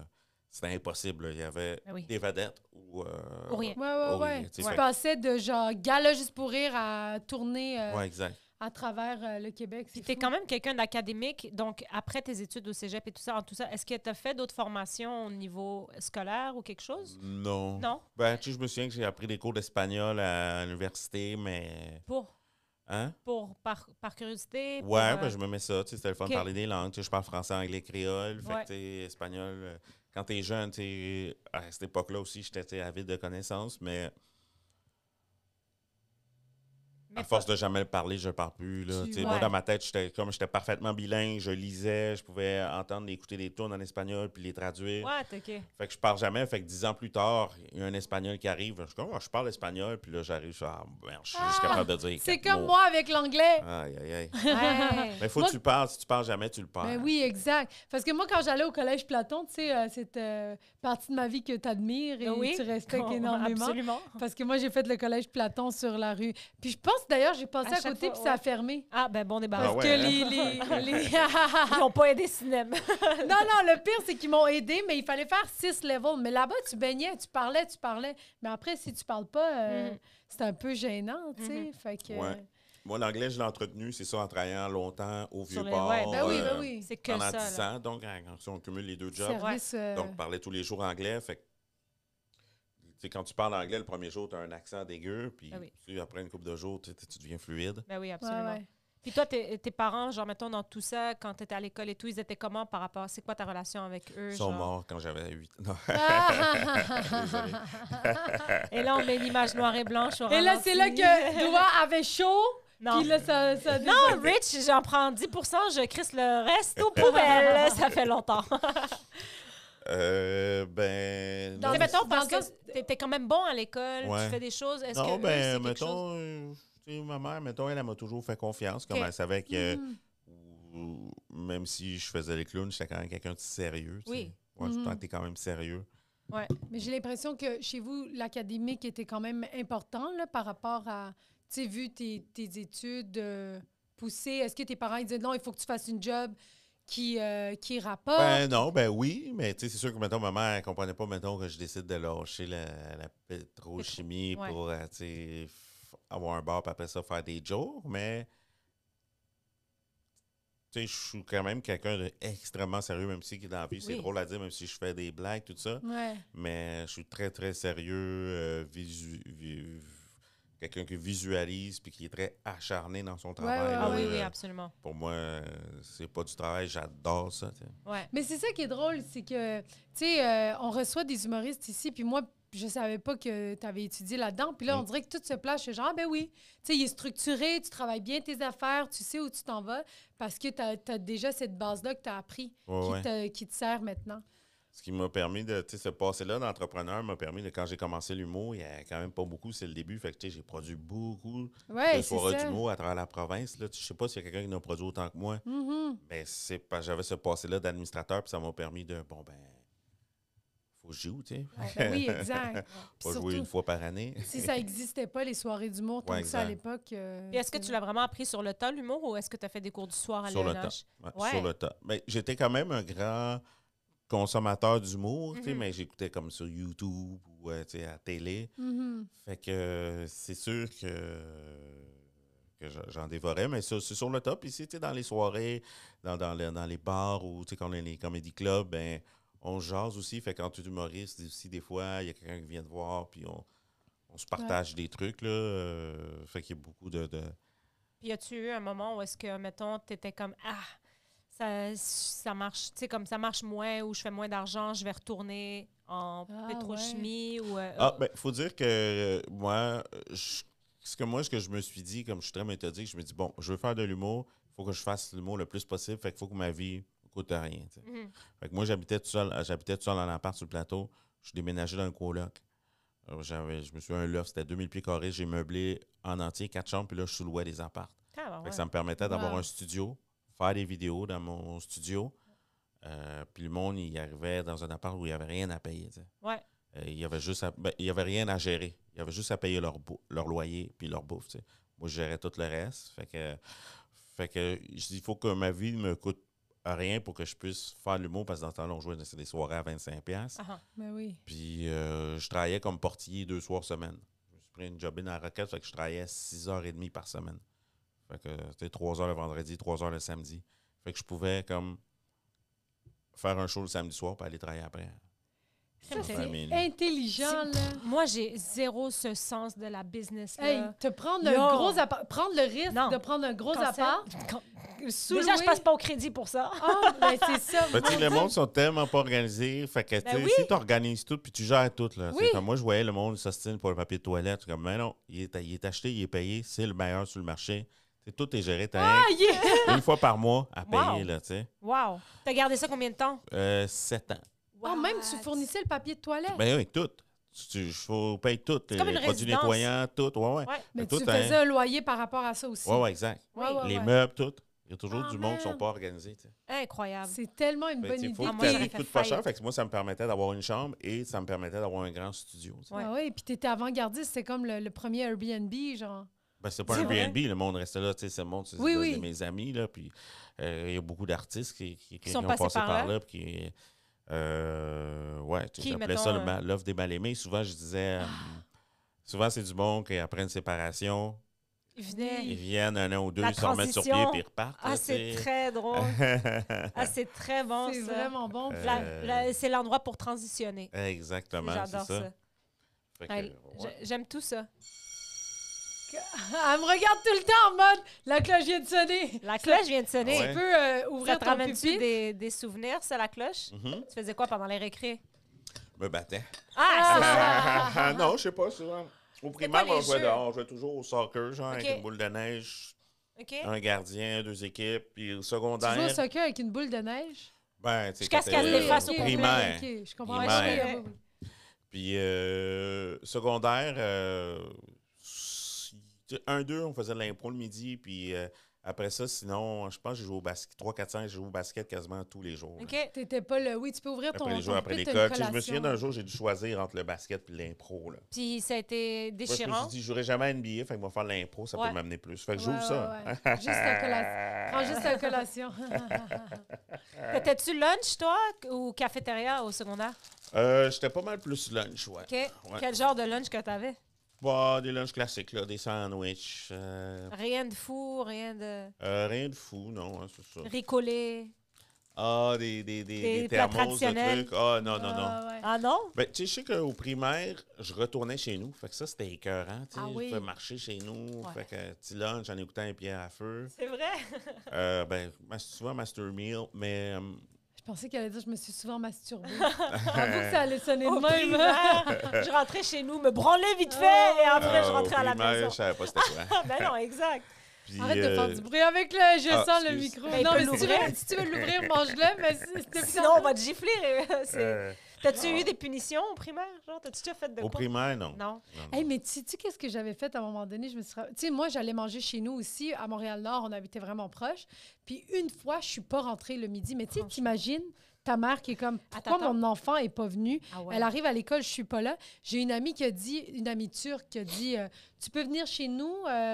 c'était impossible. Là. Il y avait Ben oui. des vedettes ou rien. Ouais. tu sais, Tu fait- passais de genre gala juste pour rire à tourner Ouais, exact. à travers le Québec. Puis C'est t'es fou. quand même quelqu'un d'académique, donc après tes études au cégep et tout ça, est-ce que tu as fait d'autres formations au niveau scolaire ou quelque chose? Non. Non? Ben, tu sais, je me souviens que j'ai appris des cours d'espagnol à l'université, mais. Hein? Par curiosité? pour, Ouais, ben, je me mets ça. Tu sais, c'était le fun Ok. de parler des langues. Tu sais, je parle français, anglais, créole. Fait Ouais. que, tu sais, espagnol. Quand t'es jeune, tu sais, à cette époque-là aussi, j'étais tu sais, avide de connaissances, mais Mais à force de jamais le parler, je ne parle plus. Là. Tu sais, Moi, ouais. dans ma tête, j'étais parfaitement bilingue. Je lisais, je pouvais entendre, écouter des tunes en espagnol puis les traduire. Ouais, OK. Fait que je parle jamais. Fait que 10 ans plus tard, il y a un Espagnol qui arrive. Je suis comme, je parle espagnol. Puis là, j'arrive, je suis juste capable de dire C'est 4 comme mots. moi avec l'anglais. Aïe, aïe, aïe. Ouais. Mais faut Moi- que tu le parles. Si tu parles jamais, tu le perds. Ben oui, exact. Parce que moi, quand j'allais au Collège Platon, tu sais, cette partie de ma vie que tu admires et Oui. tu respectes Oh, énormément. Absolument. Parce que moi, j'ai fait le Collège Platon sur la rue. Puis je pense, d'ailleurs, j'ai passé À à chaque côté fois, puis ça a ouais. fermé. Ah, ben bon débat. Parce Ah ouais, que hein? Ils n'ont pas aidé cinéma. Non, le pire, c'est qu'ils m'ont aidé, mais il fallait faire 6 levels. Mais là-bas, tu baignais, tu parlais. Mais après, si tu parles pas, Mhm. c'est un peu gênant, tu sais. Mhm. Fait que... Ouais. Moi, l'anglais, je l'ai entretenu, c'est ça, en travaillant longtemps au Sur les- Vieux-Port. ouais, Ben oui, ben oui. C'est que Pendant ça. 10 là. ans, donc, quand on cumule les deux jobs. Service... Donc, parler tous les jours anglais. Fait que, tu sais, quand tu parles anglais, le premier jour, tu as un accent dégueu. Puis, Ah oui. tu sais, après une couple de jours, tu deviens fluide. Ben oui, ouais, absolument. ouais. Puis toi, tes parents, genre, mettons, dans tout ça, quand tu étais à l'école et tout, ils étaient comment par rapport... C'est quoi ta relation avec eux? Ils sont genre? morts quand j'avais 8 ans. Désolé. Et là, on met l'image noire et blanche au Et là, c'est là ralenti. que Doua avait chaud. Non. Puis là, ça Non, Rich, j'en prends 10 je crisse le reste aux poubelles. Ça fait longtemps. Ben. Dans non, Tu sais, mettons, parce dans que t'es quand même bon à l'école, Ouais. tu fais des choses. Est-ce non, que ben, eux, c'est quelque mettons, chose? tu sais, ma mère, mettons, elle m'a toujours fait confiance, comme Ok. elle savait que Mhm. même si je faisais les clowns, j'étais quand même quelqu'un de sérieux. tu sais. Oui. Ouais, Mhm. je t'es quand même sérieux. Mais j'ai l'impression que chez vous, l'académique était quand même important là, par rapport à, tu sais, vu tes études poussées. Est-ce que tes parents ils disaient non, il faut que tu fasses une job qui rapporte? Ben non, ben oui, mais tu sais, c'est sûr que, mettons, ma mère, elle comprenait pas, mettons, que je décide de lâcher la pétrochimie Ouais. pour, tu sais, avoir un bar, puis après ça, faire des jours, mais... Tu sais, je suis quand même quelqu'un d'extrêmement sérieux, même si dans la vie, c'est Oui. drôle à dire, même si je fais des blagues, tout ça. Ouais. Mais je suis très, très sérieux, quelqu'un qui visualise puis qui est très acharné dans son travail. ouais, là. Ah oui, oui, absolument. Pour moi, c'est pas du travail, j'adore ça. tu sais. Ouais. Mais c'est ça qui est drôle, c'est que, tu sais, on reçoit des humoristes ici, puis moi, je savais pas que tu avais étudié là-dedans. Puis là, on dirait que tout se place. Je suis genre, ah, ben oui, tu sais, il est structuré, tu travailles bien tes affaires, tu sais où tu t'en vas, parce que tu as déjà cette base-là que tu as appris, Ouais, ouais. qui te sert maintenant. Ce qui m'a permis de, tu sais, ce passé-là d'entrepreneur m'a permis de, quand j'ai commencé l'humour, il y a quand même pas beaucoup, c'est le début. Fait que, tu sais, j'ai produit beaucoup Ouais, de c'est soirées ça. d'humour à travers la province. Là. Je sais pas s'il y a quelqu'un qui en a produit autant que moi, Mhm. mais c'est parce que j'avais ce passé-là d'administrateur, puis ça m'a permis de, bon, ben, faut que je joue, tu sais. Ben oui, exact. Puis Pas jouer surtout, une fois par année. si ça n'existait pas, les soirées d'humour, tant Ouais, que ça à exact. l'époque. Puis est-ce que tu l'as vraiment appris sur le tas, l'humour, ou est-ce que tu as fait des cours du soir à Sur le l'ENH? Ouais, Ouais. Sur le tas. Mais j'étais quand même un grand consommateur d'humour, tu sais, Mhm. mais j'écoutais comme sur YouTube ou tu sais, à la télé. Mhm. Fait que c'est sûr que j'en dévorais, mais c'est sur le top. Ici, tu sais, dans les soirées, dans les bars ou tu sais, quand on est les comédie clubs, ben, on jase aussi. Fait qu'en tout humoriste, aussi, des fois, il y a quelqu'un qui vient te voir, puis on se partage des trucs, là. Fait qu'il y a beaucoup de... Puis as-tu eu un moment où est-ce que, mettons, tu étais comme ça marche, tu sais, comme ça marche moins ou je fais moins d'argent, je vais retourner en pétrochimie ou. Ben, faut dire que moi, ce que je me suis dit, comme je suis très méthodique, je me dis, bon, je veux faire de l'humour, il faut que je fasse l'humour le plus possible, fait qu'il faut que ma vie ne coûte rien. Tu sais. Mhm. Fait que moi, j'habitais tout seul dans l'appart sur le plateau, je suis déménagé dans un coloc. Je me suis un loft, c'était 2000 pieds carrés, j'ai meublé en entier 4 chambres, puis là, je sous-louais des apparts. Ah, Fait que ça me permettait d'avoir Wow. un studio, faire des vidéos dans mon studio. Puis le monde, il arrivait dans un appart où il n'y avait rien à payer. Tu sais. Ouais. Il y avait juste il y avait rien à gérer. Il y avait juste à payer leur loyer puis leur bouffe. Tu sais. Moi, je gérais tout le reste. Fait que je dis, il faut que ma vie ne me coûte rien pour que je puisse faire l'humour, parce que dans ce temps-là, on jouait des soirées à 25$. Ah, Ben oui. Puis je travaillais comme portier 2 soirs semaine. Je me suis pris une job in à la Roquette, fait que je travaillais 6h30 par semaine. Fait que c'était 3h le vendredi, 3h le samedi. Fait que je pouvais comme faire un show le samedi soir puis aller travailler après. Ça, c'est c'est intelligent, là. moi, j'ai zéro ce sens de la business. Hey, Là. te prendre Yo. un gros appart, prendre le risque Non. de prendre un gros Quand appart, Quand- sous-louer. Déjà, je passe pas au crédit pour ça. Ah, ben c'est ça. Ben, tu sais, le monde sont tellement pas organisés. Fait que, tu sais, oui. si tu organises tout puis tu gères tout, là. tu sais, Oui. Comme moi, je voyais le monde s'ostine pour le papier de toilette. Je suis comme, mais non, il est acheté, il est payé, c'est le meilleur sur le marché. Tu sais, tout est géré. T'as Ah, yeah! une fois par mois à payer, Wow. là, tu sais. Wow. T'as gardé ça combien de temps? 7 ans. Ah, même tu fournissais le papier de toilette. Ben oui, tout. Il faut payer tout. comme Les une produits résidence. nettoyants, tout. Ouais, ouais. Ouais. Mais tout, tu faisais un loyer par rapport à ça aussi. Ouais, ouais, exact. Ouais, Oui. ouais, Les ouais. meubles, tout. Il y a toujours Ah, du monde qui ne sont man. pas organisés. Tu sais. Incroyable. C'est tellement une Fait, bonne tu sais, idée. faut que moi, ta j'aurais vie fait coûte pas cher. faillite. Fait que moi, ça me permettait d'avoir une chambre et ça me permettait d'avoir un grand studio. tu sais. Ouais. Ah oui, puis t'étais avant-gardiste, c'était comme le premier Airbnb, genre. Ben, c'est pas C'est un vrai? Airbnb, le monde restait là. Tu sais, c'est le monde, c'est Oui, de oui. mes amis. Là, puis il y a beaucoup d'artistes qui sont ont passés passé par par là. là. Puis ouais, tu sais, Qui, j'appelais mettons, ça l'offre des mal-aimés. Souvent, je disais... souvent, c'est du monde qui, après une séparation, Il venait. ils viennent un an ou deux, La ils se remettent sur pied transition. puis ils repartent. Ah, là, c'est tu sais. très drôle. Ah, c'est très bon, C'est ça. vraiment bon. C'est l'endroit pour transitionner. Exactement, c'est J'adore ça. ça. Fait que, Ouais, ouais. J'aime tout ça. Elle me regarde tout le temps en mode la cloche vient de sonner. La cloche vient de sonner. Ouais. Tu peux Ça ouvrir te ton ramène-tu pupitre. des souvenirs, ça, la cloche? Mhm. Tu faisais quoi pendant les récrés? Me battais. Ah, c'est ça! Non, je sais pas, souvent. Au primaire, quoi les on jouait jeux? dehors. On jouait toujours au soccer, genre, Ok. avec une boule de neige, OK. un gardien, 2 équipes. Puis au Tu secondaire, joues au soccer avec une boule de neige. ben, tu sais, Je quand cascade t'es, les faces au complet. primaire. OK, je comprends. Primaire. Ouais, Ouais. ouais, ouais. Puis secondaire, 1-2, on faisait de l'impro le midi. Puis après ça, sinon, je pense que j'ai joué au basket. 3, 4, 5, j'ai joué au basket quasiment tous les jours. là. OK. T'étais pas le. Oui, tu peux ouvrir ton. Après les jours, ton après pupitre, l'école. t'as Tu sais, une je me souviens collation. d'un jour, j'ai dû choisir entre le basket et l'impro. Là. Puis ça a été Moi, je me suis déchirant. dit, je jouerai jamais à NBA, fait que moi faire de l'impro, ça Ouais. peut m'amener plus. Fait que Ouais, j'ouvre ouais, ça. ouais. Juste la collation. Prends juste la collation. T'étais-tu lunch, toi, ou cafétéria au secondaire? J'étais pas mal plus lunch, ouais. OK. Ouais. Quel genre de lunch que t'avais? Bah, des lunchs classiques, là, des sandwichs. Rien de fou, rien de Rien de fou, non, hein, c'est ça. ricolé. Ah, des plats thermos, de traditionnels. trucs. Ah, non, non, non. Ah, ouais. Ah non? Ben, tu sais, je sais qu'au primaire, je retournais chez nous. Fait que ça, c'était écœurant. Tu sais, Ah oui. Je pouvais marcher chez nous. Ouais. Fait que petit lunch en écoutant un pierre à feu. C'est vrai? Ben, souvent Master Meal, mais Je pensais qu'elle allait dire je me suis souvent masturbée. Avoue que ça allait sonner de Au même. primaire, je rentrais chez nous, me branlais vite fait, et après, je au rentrais à la primaire, maison. je savais pas c'était quoi. Ben non, exact. Puis, Arrête de faire du bruit avec le... Je sens le excuse. micro. Ben, il Non, peut mais l'ouvrir. si tu veux l'ouvrir, mange-le, mais c'était Sinon, on va te gifler. euh, T'as-tu eu des punitions au primaire? Genre, t'as-tu déjà fait de au quoi? primaire, non. Non. Hey, mais tu sais qu'est-ce que j'avais fait à un moment donné? Je me suis... Tu sais, moi, j'allais manger chez nous aussi, à Montréal-Nord, on habitait vraiment proche. Puis une fois, je suis pas rentrée le midi. Mais tu sais, t'imagines ta mère qui est comme, pourquoi Attends. mon enfant est pas venu? Ah ouais. Elle arrive à l'école, je suis pas là. J'ai une amie qui a dit, une amie turque qui a dit, tu peux venir chez nous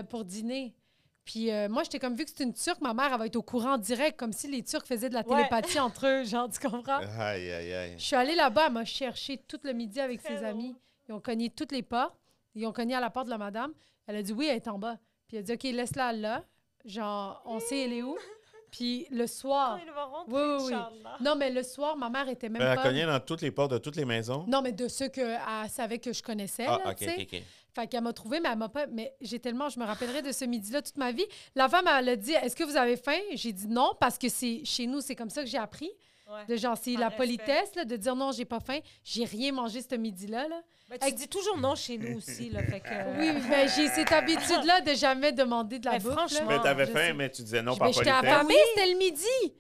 pour dîner. Puis moi, j'étais comme, vu que c'est une Turque, ma mère, elle va être au courant direct, comme si les Turcs faisaient de la Ouais. télépathie entre eux, genre, tu comprends? Aïe, aïe, aïe. Je suis allée là-bas, elle m'a cherché tout le midi avec Très ses amis. Ils ont cogné toutes les portes. Ils ont cogné à la porte de la madame. Elle a dit oui, elle est en bas. Puis elle a dit OK, laisse-la là. Genre, on sait elle est où. Puis le soir. Quand il va rentrer, Oui, oui. Inch'Allah. Non, mais le soir, ma mère était même Elle a pas. cogné dans toutes les portes de toutes les maisons. Non, mais de ceux qu'elle savait que je connaissais. Ah, là, OK, tu sais. OK, OK. Fait qu'elle m'a trouvé, mais elle m'a pas. Mais j'ai tellement. Je me rappellerai de ce midi-là toute ma vie. La femme, elle a dit est-ce que vous avez faim? J'ai dit non, parce que c'est chez nous, c'est comme ça que j'ai appris. Ouais. De genre, c'est Par la respect. politesse, là, de dire non, j'ai pas faim. J'ai rien mangé ce midi-là. Là. Ben, tu dis toujours non chez nous aussi. Là, fait que, Oui, mais j'ai cette habitude-là de jamais demander de la Mais bouffe. franchement, Mais t'avais je faim, sais. mais tu disais non Mais par j'étais politesse. affamée, c'était le midi.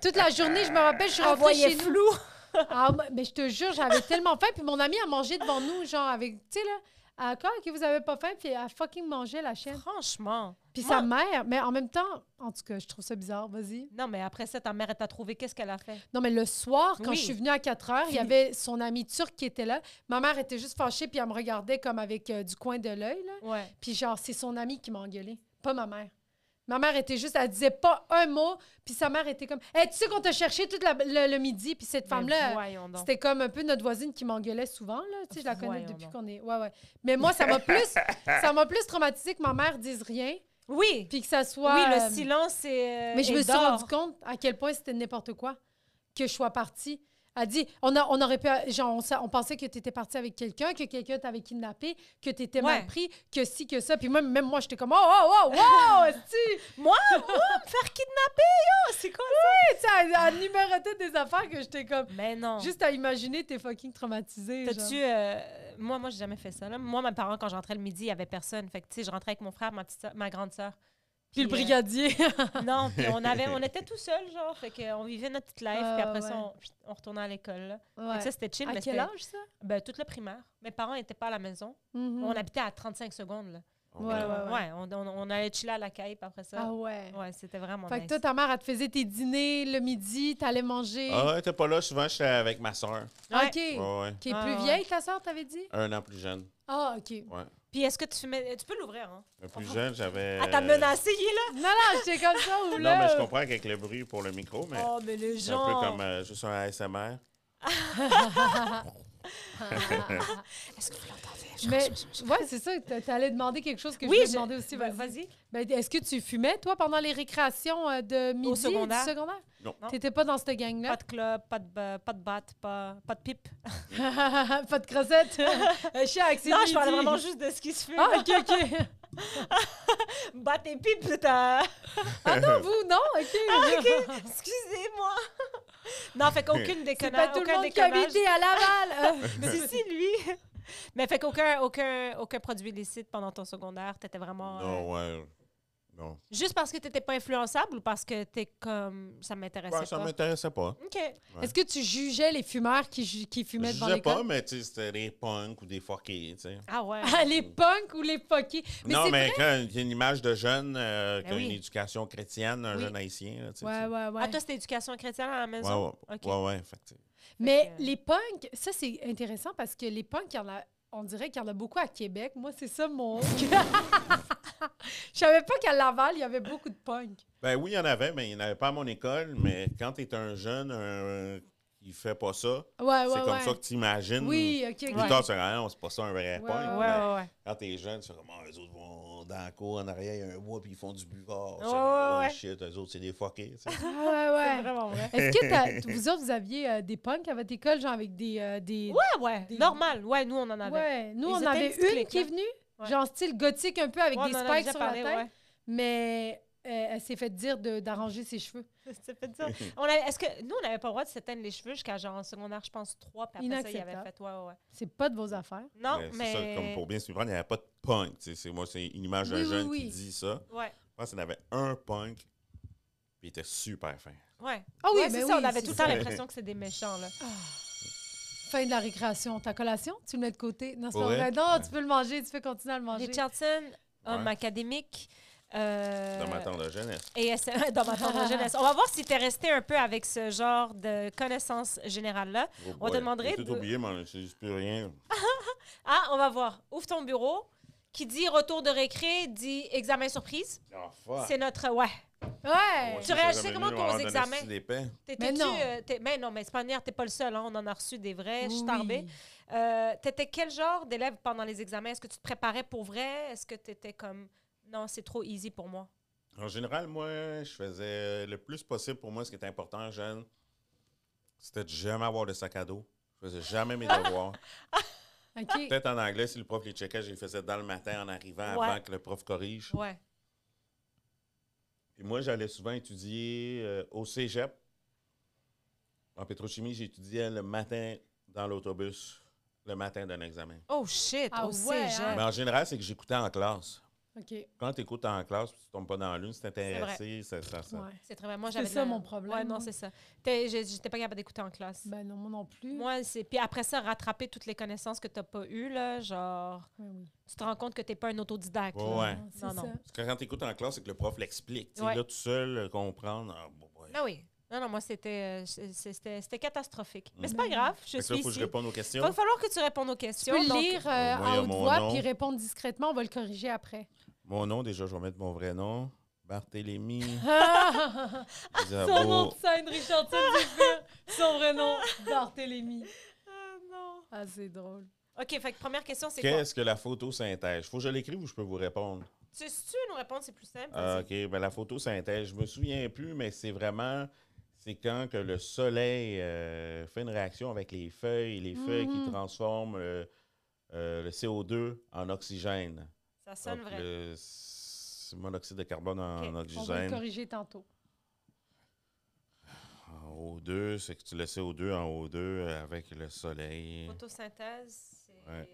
Toute la journée, je me rappelle, je suis elle rentrée voyait chez nous. flou. Ah, mais je te jure, j'avais tellement faim. Puis mon amie a mangé devant nous, genre avec, tu sais, là, à quoi que vous avez pas faim, puis elle fucking mangeait la chienne. Franchement. Puis Moi- sa mère, mais en même temps, en tout cas, je trouve ça bizarre, vas-y. Non, mais après ça, ta mère, elle t'a trouvé. Qu'est-ce qu'elle a fait? Non, mais le soir, quand Oui. je suis venue à 4 heures, il y avait son ami turc qui était là. Ma mère était juste fâchée, puis elle me regardait comme avec du coin de l'œil, là. Ouais. Puis genre, c'est son ami qui m'a engueulée, pas ma mère. Ma mère était juste, elle disait pas un mot, puis sa mère était comme, hey, tu sais qu'on t'a cherché tout le midi, puis cette Ben, femme-là, voyons donc. c'était comme un peu notre voisine qui m'engueulait souvent, là. Tu sais, je la connais Voyons depuis donc. qu'on est... Ouais, ouais. Mais moi, ça m'a plus traumatisé que ma mère dise rien, Oui. puis que ça soit... Oui, le euh, silence est. Mais je me suis d'or. rendu compte à quel point c'était n'importe quoi que je sois partie. Elle dit, on aurait pu, genre, on pensait que tu étais partie avec quelqu'un, que quelqu'un t'avait kidnappé, que tu étais mal Ouais. pris, que ci, que ça. Puis même moi, j'étais comme, oh, esti! Moi, me faire kidnapper, yo! C'est quoi Tu sais, à numéroter des affaires que j'étais comme, ça? Mais non. juste à imaginer, t'es fucking traumatisée. genre. T'as-tu. Moi, j'ai jamais fait ça. Là. Moi, mes parents, quand j'entrais le midi, il y avait personne. Fait que, tu sais, je rentrais avec mon frère, ma grande sœur. Puis le brigadier. Non, puis on était tout seuls, genre. Fait qu'on vivait notre petite life, puis après ça, ouais. on retournait à l'école. Là. Fait Ouais. que ça, c'était chill. À mais quel c'était- âge, ça? Ben, toute le primaire. Mes parents n'étaient pas à la maison. Mhm. On habitait à 35 secondes. Là. Ouais, ouais. On allait chiller à la caille, puis après ça. Ah ouais. Ouais, c'était vraiment Fait que nice. toi, ta mère, elle te faisait tes dîners le midi, t'allais manger. Ah, ouais, t'es pas là. Souvent, j'étais avec ma soeur. Ouais. OK. Ouais, ouais. Qui est Ah, plus ouais. vieille, ta soeur, t'avais dit? 1 an plus jeune. Ah, OK. Ouais. Puis est-ce que tu fumais... Tu peux l'ouvrir, hein? Le plus jeune, j'avais. Ah, t'as menacé, il est là? Non, j'étais comme ça ou Non, là? mais je comprends qu'avec le bruit pour le micro, mais Oh, mais les c'est un gens... peu comme juste un ASMR. Est-ce que vous l'entendez? Mais, ouais, c'est ça. T'allais demander quelque chose que Oui, je voulais demander aussi. Ben, Vas-y. vas-y. Ben, est-ce que tu fumais, toi, pendant les récréations de midi secondaire? du secondaire? Non. Non. T'étais pas dans cette gang-là? Pas de club, pas de batte, pas de pipe. Pas de crossette? Chiac, c'est Non, je midi. parlais vraiment juste de ce qui se fait. Ah, OK, OK. Batte et pipe, t'as... Ah non, vous, non? OK. Excusez-moi. Non, fait qu'aucune C'est pas déconnage. tout le Aucun monde qui déconnage. habitait à Laval. Si, lui. Mais fait qu'aucun produit illicite pendant ton secondaire, t'étais vraiment... Non, ouais. Non. Juste parce que t'étais pas influençable ou parce que t'es comme... Ça m'intéressait Ouais, ça pas? m'intéressait pas. OK. Ouais. Est-ce que tu jugeais les fumeurs qui fumaient Je devant sais pas, l'école? mais tu sais, c'était des punks ou des fuckés, tu sais. Ah ouais. Ah, les punks ou les fuckés? Mais Non, c'est mais vrai? quand il y a une image de jeune qui a oui. une éducation chrétienne, un Oui. jeune haïtien, là, tu sais. Ouais, ouais, ouais. Ah, toi, c'était éducation chrétienne à la Ouais, maison? ouais. OK. Ouais, ouais. Fait que, tu sais. Mais que- les punks, ça, c'est intéressant parce que les punks, on dirait qu'il y en a beaucoup à Québec. Moi, c'est ça mon... Je savais pas qu'à Laval, il y avait beaucoup de punks. Ben oui, il y en avait, mais il n'y en avait pas à mon école. Mais quand tu es un jeune qui fait pas ça, Ouais, ouais, c'est comme ouais. ça que tu imagines. Oui, OK, Plus OK. tard, tu dis, ah non, c'est pas ça un vrai Ouais, punk. ouais, Ouais, Mais ouais, ouais. quand t'es jeune, c'est comme, ah, les autres vont dans la cour, en arrière, il y a un bois, puis ils font du buvard. Ouais, C'est ouais, ouais. shit, eux autres, c'est des fuckés. tu sais. Ah, ouais, C'est ouais. vraiment vrai. Est-ce que vous autres, vous aviez des punks à votre école, genre avec des... Ouais, Des- normal. Ouais, nous, on en avait. Ouais, nous, Ils on étaient avait une petite une clique, qui est là. venue, Ouais. genre style gothique un peu, avec Ouais, des on en a spikes déjà sur parlé, la tête, ouais. mais elle s'est fait dire d'arranger ses cheveux. Ça fait ça. Est-ce que nous, on n'avait pas le droit de s'éteindre les cheveux jusqu'à genre en secondaire, je pense, 3, puis après ça, il avait Inacceptable. fait. Ouais, ouais. C'est pas de vos affaires. Non, C'est ça, comme mais. pour bien se prendre, il n'y avait pas de punk. Tu sais, moi, c'est une image d'un Oui, oui, jeune oui. qui dit ça. Ouais. pense qu'il y en avait un punk, puis il était super fin. Ouais. Ah oui, Ouais, mais c'est ça. oui, On avait c'est tout le temps ça. l'impression que c'est des méchants, là. Fin de la récréation. Ta collation, tu le mets de côté. Non, c'est Pour pas vrai? vrai. Non, Ouais. tu peux le manger, tu peux continuer à le manger. Richardson, homme Ouais. académique. Dans ma tendre jeunesse. Et dans ma tendre jeunesse. On va voir si tu es resté un peu avec ce genre de connaissances générales-là. Oh On te boy. demanderait J'ai tout oublié, mais on n'utilise plus rien. Ah, on va voir. Ouvre ton bureau. Qui dit retour de récré, dit examen surprise. Oh, fuck. C'est notre... Ouais. Ouais! Tu réagissais comment, toi, aux examens? Mais non. Mais non, mais c'est pas nière, t'es pas le seul. Hein? On en a reçu des vrais. Je suis Oui. tarbée. T'étais quel genre d'élève pendant les examens? Est-ce que tu te préparais pour vrai? Est-ce que t'étais comme... Non, c'est trop easy pour moi. En général, moi, je faisais le plus possible pour moi. Ce qui était important, jeune, c'était de jamais avoir de sac à dos. Je faisais jamais mes devoirs. OK. Peut-être en anglais, si le prof les checkait, je les faisais dans le matin en arrivant Ouais. avant que le prof corrige. Ouais. Puis moi, j'allais souvent étudier au cégep. En pétrochimie, j'étudiais le matin dans l'autobus, le matin d'un examen. Oh shit, Ah au ouais, cégep. hein? Mais en général, c'est que j'écoutais en classe. OK. Quand tu écoutes en classe, tu tombes pas dans la lune, si t'es C'est intéressé, ça. Ouais. C'est très vrai. Moi, C'est j'avais ça, mon problème, Ouais, non, moi. c'est ça. J'étais pas capable d'écouter en classe. Ben non, moi non plus. Moi, c'est... Puis après ça, rattraper toutes les connaissances que t'as pas eues, là, genre... Ouais, oui. Tu te rends compte que t'es pas un autodidacte. Ouais, là. ouais. Non, c'est Non, non. ça. Parce que quand tu écoutes en classe, c'est que le prof l'explique. Tu sais, Ouais. là, tout seul, comprendre. Ah, bon, ouais. Ah oui. Non, non, moi, c'était catastrophique. Mais c'est Mhm. pas grave, je Fait que suis là, il faut que je ici. réponde aux Il questions. va falloir que tu répondes aux Tu questions. peux le donc- lire Moi, il y en a haute mon voix nom. puis répondre discrètement. On va le corriger après. Mon nom, déjà, je vais mettre mon vrai nom. Barthélemy Son Isabeau. nom de scène, Richardson Zephyr. Son vrai nom, Barthélemy. Ah, non. Ah, c'est drôle. OK, fait que première question, c'est quoi? Qu'est-ce que la photosynthèse? Faut que je l'écrive ou je peux vous répondre? Si tu veux nous répondre, c'est plus simple. Ah, vas-y. OK, ben la photosynthèse, je me souviens plus, mais c'est vraiment... C'est quand que le soleil fait une réaction avec les feuilles qui transforment le CO2 en oxygène. Ça sonne Donc, vrai. le monoxyde de carbone en OK. On va le oxygène. corriger tantôt. En O2, c'est que tu le CO2 en O2 avec le soleil. Photosynthèse, c'est Ouais.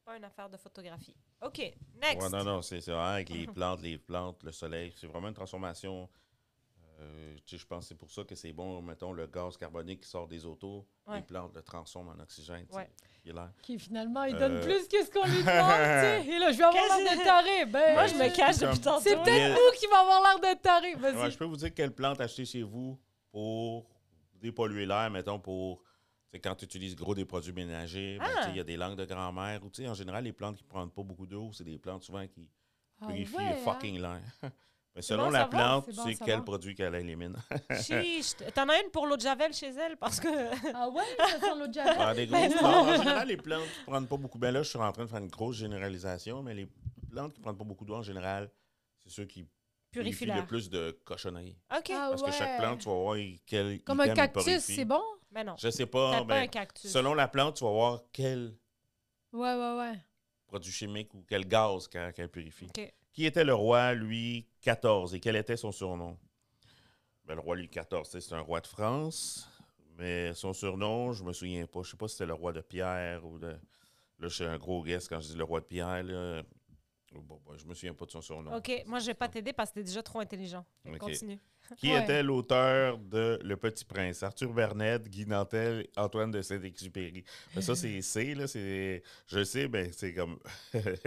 pas une affaire de photographie. OK, next. Ouais, non, c'est vraiment avec les plantes, le soleil. C'est vraiment une transformation. Tu sais, je pense que c'est pour ça que c'est bon, mettons, le gaz carbonique qui sort des autos, Ouais. les plantes le transforment en oxygène. tu sais, Ouais. il est l'air. Qui finalement, il donne Euh. plus que ce qu'on lui demande, tu sais. Et là, je vais avoir l'air de taré. Ben, Moi, je me cache Comme- depuis tantôt. C'est là. peut-être vous qui va avoir l'air de taré. Ouais, Vas-y. je peux vous dire quelle plante acheter chez vous pour dépolluer l'air, mettons, pour. C'est quand tu utilises gros des produits ménagers, ben, Ah! tu sais, il y a des langues de grand-mère. Ou tu sais, en général, les plantes qui ne prennent pas beaucoup d'eau, c'est des plantes souvent qui Ah purifient ouais, fucking l'air. Mais C'est selon bon la à savoir, plante, c'est tu bon sais à quel savoir. produit qu'elle élimine. Chiche. T'en as une pour l'eau de Javel chez elle? Parce que... Ah ouais, ça sent l'eau de Javel. Ah, des grosses plantes. En général, les plantes qui ne prennent pas beaucoup. Ben là, je suis en train de faire une grosse généralisation, mais les plantes qui ne prennent pas beaucoup d'eau, en général, c'est ceux qui Purifie purifient l'air. le plus de cochonneries. OK. Ah Parce que chaque ouais. plante, tu vas voir quel Comme un item il cactus, purifie. c'est bon? Mais non. Je sais pas, T'as pas mais un cactus. selon la plante, tu vas voir quel Ouais, ouais, ouais. produit chimique ou quel gaz qu'elle purifie. OK. Qui était le roi Louis XIV et quel était son surnom? Ben, le roi Louis XIV, c'est un roi de France, mais son surnom, je me souviens pas. Je sais pas si c'était le roi de Pierre ou de... Là, je suis un gros guess quand je dis le roi de Pierre. Là. Bon, je me souviens pas de son surnom. OK, moi, je vais pas t'aider parce que t'es déjà trop intelligent. OK. Continue. Qui Ouais. était l'auteur de Le Petit Prince? Arthur Vernet, Guy Nantel, Antoine de Saint-Exupéry. Ben, ça, c'est C, là. Je sais, ben c'est comme...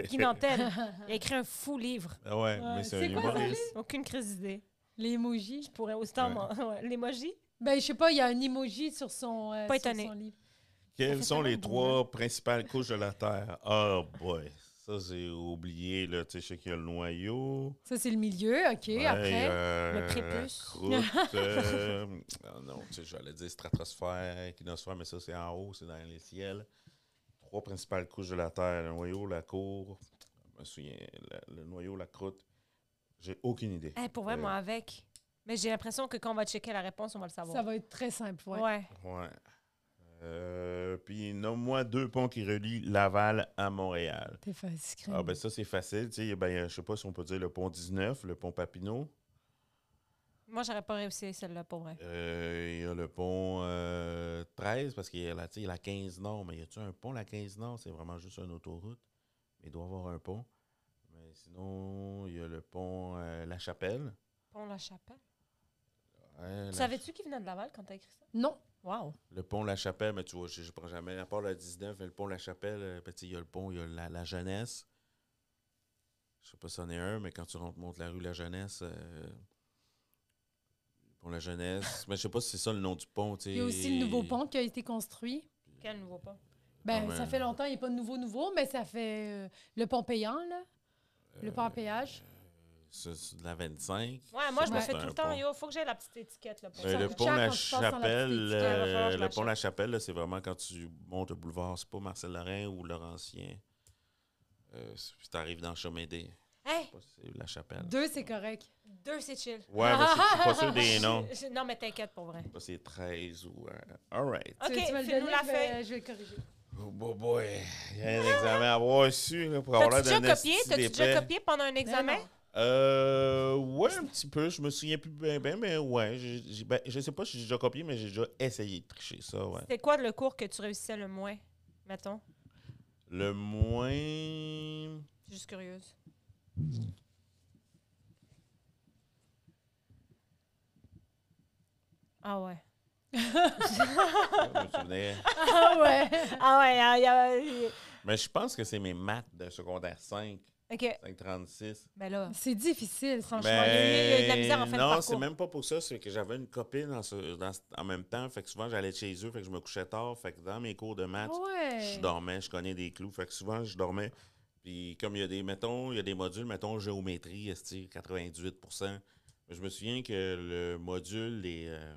Guy Nantel, il a écrit un fou livre. Ah ouais, Ouais. mais c'est C'est un quoi, ça, humoriste. Aucune crise d'idée. Les emojis. Je pourrais autant... Ouais. L'emoji? Ben, je sais pas, il y a un emoji sur son, Pas sur étonné. son livre. Quelles fait sont tellement les beau, trois principales couches de la Terre? Oh boy, ça j'ai oublié, là. Tu sais, je sais qu'il y a le noyau. Ça, c'est le milieu, OK. Ouais, Après, le prépuce. Croûte. Non, tu sais, j'allais dire stratosphère, équinosphère, mais ça, c'est en haut, c'est dans les ciels. Trois principales couches de la Terre, le noyau, la cour. Je me souviens, le noyau, la croûte. J'ai aucune idée. Hey, pour vrai, moi, avec. Mais j'ai l'impression que quand on va checker la réponse, on va le savoir. ça va être très simple, ouais. Ouais. Ouais. Puis nomme-moi 2 ponts qui relient Laval à Montréal. T'es facile. Ah ben ça, c'est facile. Tu sais, ben, je sais pas si on peut dire le pont 19, le pont Papineau. Moi, j'aurais pas réussi celle-là, pour vrai. Il y a le pont 13, parce qu'il y a la 15 Nord. Mais y a-tu un pont, la 15 Nord? C'est vraiment juste une autoroute. Il doit y avoir un pont. Mais Sinon, il y a le pont La Chapelle. Pont La Chapelle. Ouais, Savais-tu qu'il venait de Laval quand t'as écrit ça? Non. Wow. Le pont La Chapelle, mais tu vois, je prends jamais. À part le 19, mais le pont La Chapelle, ben, il y a le pont, il y a la Jeunesse. Je sais pas si c'en est un, mais quand tu montes la rue La Jeunesse, le pont La Jeunesse. Mais je sais pas si c'est ça le nom du pont. Il y a aussi le nouveau pont qui a été construit. Quel nouveau pont? Ben, ça fait longtemps, il n'est pas nouveau, mais ça fait le pont payant, là. Le pont à péage. C'est de la 25. Ouais, moi, je me Ouais. fais tout le temps. Il faut que j'aie la petite étiquette. Là, pour Le ça. pont Cher La quand tu passes dans la petite Chapelle, étiquette, il va falloir que je le pont La l'achète. Chapelle, là, c'est vraiment quand tu montes le boulevard. C'est pas Marcel Lorrain ou Laurentien. Si tu arrives dans Chomédé. Hey! Je sais pas si c'est La Chapelle. 2, c'est correct. 2, c'est chill. Ouais, mais je suis pas sûr des noms. Non, mais t'inquiète pour vrai. Je sais pas si c'est 13 ou... all right. OK, Tu vas le fais-nous donner, la feuille. je vais le corriger. Oh boy, il y a un examen à avoir su là, pour avoir T'as-tu l'air d'un déjà copié? esti T'as-tu déjà d'épais. copié pendant un examen? non. Ouais, un petit peu. Je me souviens plus bien, mais ouais. Je sais pas si j'ai déjà copié, mais j'ai déjà essayé de tricher ça, ouais. C'était quoi le cours que tu réussissais le moins, mettons? Le moins... Je suis juste curieuse. Ah ouais. Je me souvenais. Ah ouais. Ah ouais, Mais je pense que c'est mes maths de secondaire 5, OK. 536. Ben là, C'est difficile, franchement. il y a de la misère en fin de non, parcours. c'est même pas pour ça. C'est que j'avais une copine en même temps. Fait que souvent, j'allais chez eux. Fait que je me couchais tard. Fait que dans mes cours de maths, Ouais. je dormais. Je connais des clous. Fait que souvent, je dormais. Puis comme il y a des, mettons, il y a des modules, mettons, géométrie, 98%. Mais je me souviens que le module, je ne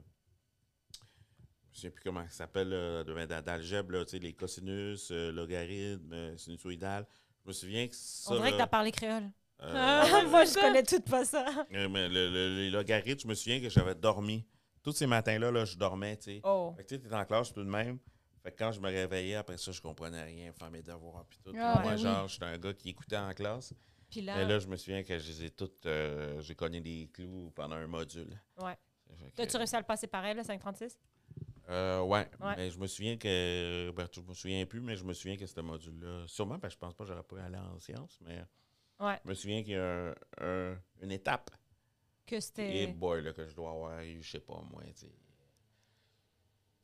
sais plus comment ça s'appelle, d'algèbre, là, tu sais, les cosinus, logarithmes, sinusoïdales. Je me souviens que ça... On dirait que là, t'as parlé créole. Moi, Je connais tout pas ça. mais les logarithmes, je me souviens que j'avais dormi. Tous ces matins-là, là, je dormais, tu sais. Oh. Fait que tu sais, t'es en classe tout de même. Fait que quand je me réveillais, après ça, je comprenais rien, faire mes devoirs, puis tout. Ah, Moi, ben genre, j'étais un gars qui écoutait en classe. Puis Mais là, je me souviens que je les ai toutes... j'ai cogné des clous pendant un module. Ouais. Fait que, T'as-tu réussi à le passer pareil, le 536? ouais, Ouais. mais je me souviens que... Ben, je me souviens plus, mais je me souviens que ce module-là... Sûrement, parce que je pense pas que j'aurais pas aller en sciences, mais... Ouais. Je me souviens qu'il y a une étape. Que Et c'était... boy, là, que je dois avoir eu, je sais pas, moi, tu sais...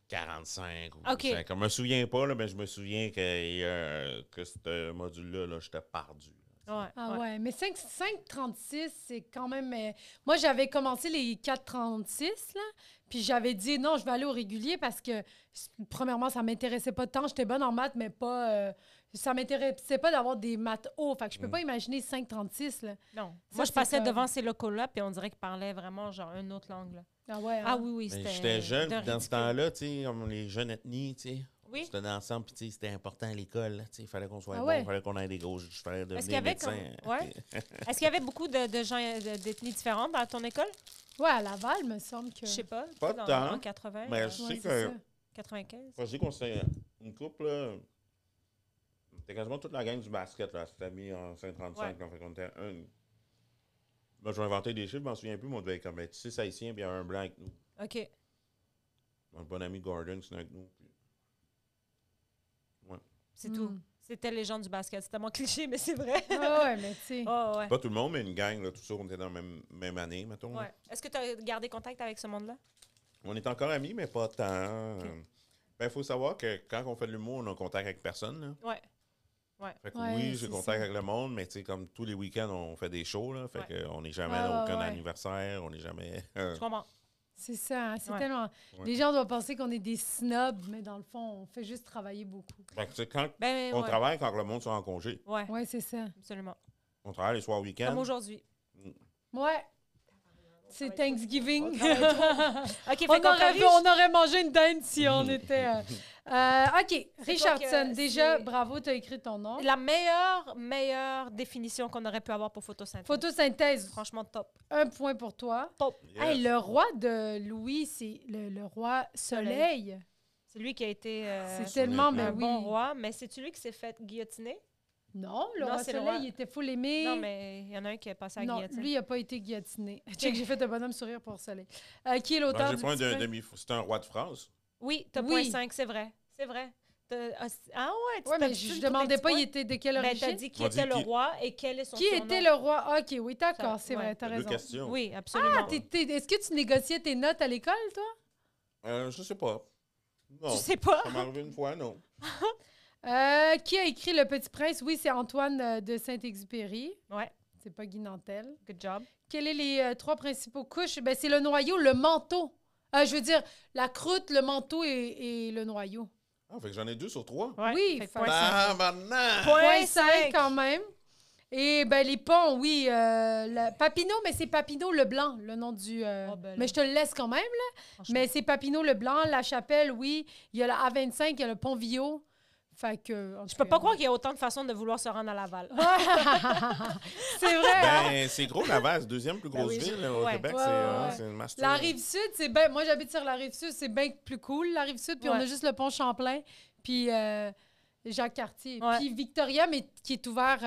45 ou OK. 50. Je me souviens pas, là, mais je me souviens que ce module-là, là, j'étais perdu. Ouais. Ah ouais, mais 5,36, c'est quand même... moi, j'avais commencé les 4,36, là, puis j'avais dit non, je vais aller au régulier parce que, premièrement, ça m'intéressait pas tant. J'étais bonne en maths, mais pas... ça m'intéressait pas d'avoir des maths hauts. Fait que je peux pas imaginer 5,36, là. Non. Ça, Moi, je c'est passais comme- devant ces locaux-là, puis on dirait qu'ils parlaient vraiment genre une autre langue. Là. Ah ouais, hein? Ah oui, oui, Mais c'était... j'étais jeune, d'un puis dans ce ridicule. temps-là, tu sais, comme les jeunes ethnies, tu sais, Oui. on se tenait ensemble, puis tu sais, c'était important à l'école, là, tu sais, il fallait qu'on soit Ah bon, ouais? il fallait qu'on ait des gros, il fallait Est-ce qu'il y devenir avait médecin. comme... Ouais. Est-ce qu'il y avait beaucoup de gens d'ethnies différentes dans ton école? Ouais, à Laval, me semble que... Je sais pas. Pas dans, tant. En 80, Mais je sais Ouais, que... c'est ça. 95. Je sais qu'on s'est une couple, là. C'était quasiment toute la gang du basket, là. C'était mis en 535. Ouais. Là, fait qu'on était un. Moi, je vais inventer des chiffres, je m'en souviens plus, mais on devait être comme 6 Haïtiens, puis il y a un blanc avec nous. OK. Mon bon ami Gordon, c'est avec nous. Puis... Ouais. C'est tout. C'était les gens du basket. C'était mon cliché, mais c'est vrai. Ah ouais, mais tu sais... Oh, ouais. Pas tout le monde, mais une gang, là, tout ça, on était dans la même année, mettons. là. Ouais. Est-ce que tu as gardé contact avec ce monde-là? On est encore amis, mais pas tant. Ben, il faut savoir que quand on fait de l'humour, on a contact avec personne, là. Ouais. Fait que Ouais, oui, j'ai c'est contact ça. avec le monde, mais tu sais, comme tous les week-ends, on fait des shows, là. Fait Ouais. qu'on n'est jamais Ouais, à ouais, aucun ouais. anniversaire, on n'est jamais... Je comprends. C'est ça, hein, c'est Ouais. tellement... Ouais. Les gens doivent penser qu'on est des snobs, mais dans le fond, on fait juste travailler beaucoup. Fait que, tu sais, quand Ben, on ouais. travaille quand le monde sont en congé. Ouais, Ouais, c'est ça. absolument. On travaille les soirs week-ends. Comme aujourd'hui. Ouais. C'est Thanksgiving. OK, fait qu'on corrige. on aurait mangé une dinde si on était... OK, Richardson, que déjà, c'est- bravo, tu as écrit ton nom. La meilleure définition qu'on aurait pu avoir pour photosynthèse. Photosynthèse, Franchement, top. 1 point pour toi. Top. Yes. Hey, le roi de Louis, c'est le roi Soleil. C'est lui qui a été C'est tellement, un ben un oui. bon roi, mais c'est-tu lui qui s'est fait guillotiner? Non, le Non, roi c'est le Soleil, roi. il était full aimé. Non, mais il y en a un qui est passé à la Non, guillotine. lui, il n'a pas été guillotiné. Check, j'ai fait un bonhomme sourire pour Soleil. Qui est Ben, l'auteur j'ai du pas un Petit Prince? demi... C'est un roi de France. Oui, t'as Oui. point 5, c'est vrai. C'est vrai. Ah ouais, Ouais, mais je demandais pas, il était de quelle Ben, origine? t'as dit qui On dit était le qui- roi et quel est son Qui surnom. était le roi? Ah, OK, oui, d'accord, Ça, c'est ouais. vrai, t'as Deux raison. questions. Oui, absolument. Ah, est-ce que tu négociais tes notes à l'école, toi? Je sais pas. Non. Tu sais pas? Ça m'est arrivé une fois, non. Qui a écrit Le Petit Prince? Oui, c'est Antoine de Saint-Exupéry. Ouais, C'est pas Guy Nantel. good job. Quels sont les trois principaux couches? Ben, c'est le noyau, le manteau. Je veux dire, la croûte, le manteau et le noyau. Ah, fait que j'en ai 2 sur 3. Ouais, Oui, fait que fait- point cinq. Ah, maintenant! Point 5 cinq. quand même. Et ben les ponts, oui. Papineau, mais c'est Papineau le Blanc, le nom du... Oh, ben là. mais je te le laisse quand même, là. Franchement. Mais c'est Papineau le Blanc, la Chapelle, oui. Il y a la A25, il y a le pont Villot. Fait que... Je peux pas croire qu'il y a autant de façons de vouloir se rendre à Laval. C'est vrai, hein? Ben, c'est gros, Laval, c'est la deuxième plus grosse oui, ville là, au ouais. Québec. Ouais, ouais. C'est une master. La Rive-Sud, c'est bien... Moi, j'habite sur la Rive-Sud, c'est bien plus cool, la Rive-Sud. Puis on Ouais. a juste le pont Champlain, puis Jacques-Cartier. Ouais. Puis Victoria, mais qui est ouvert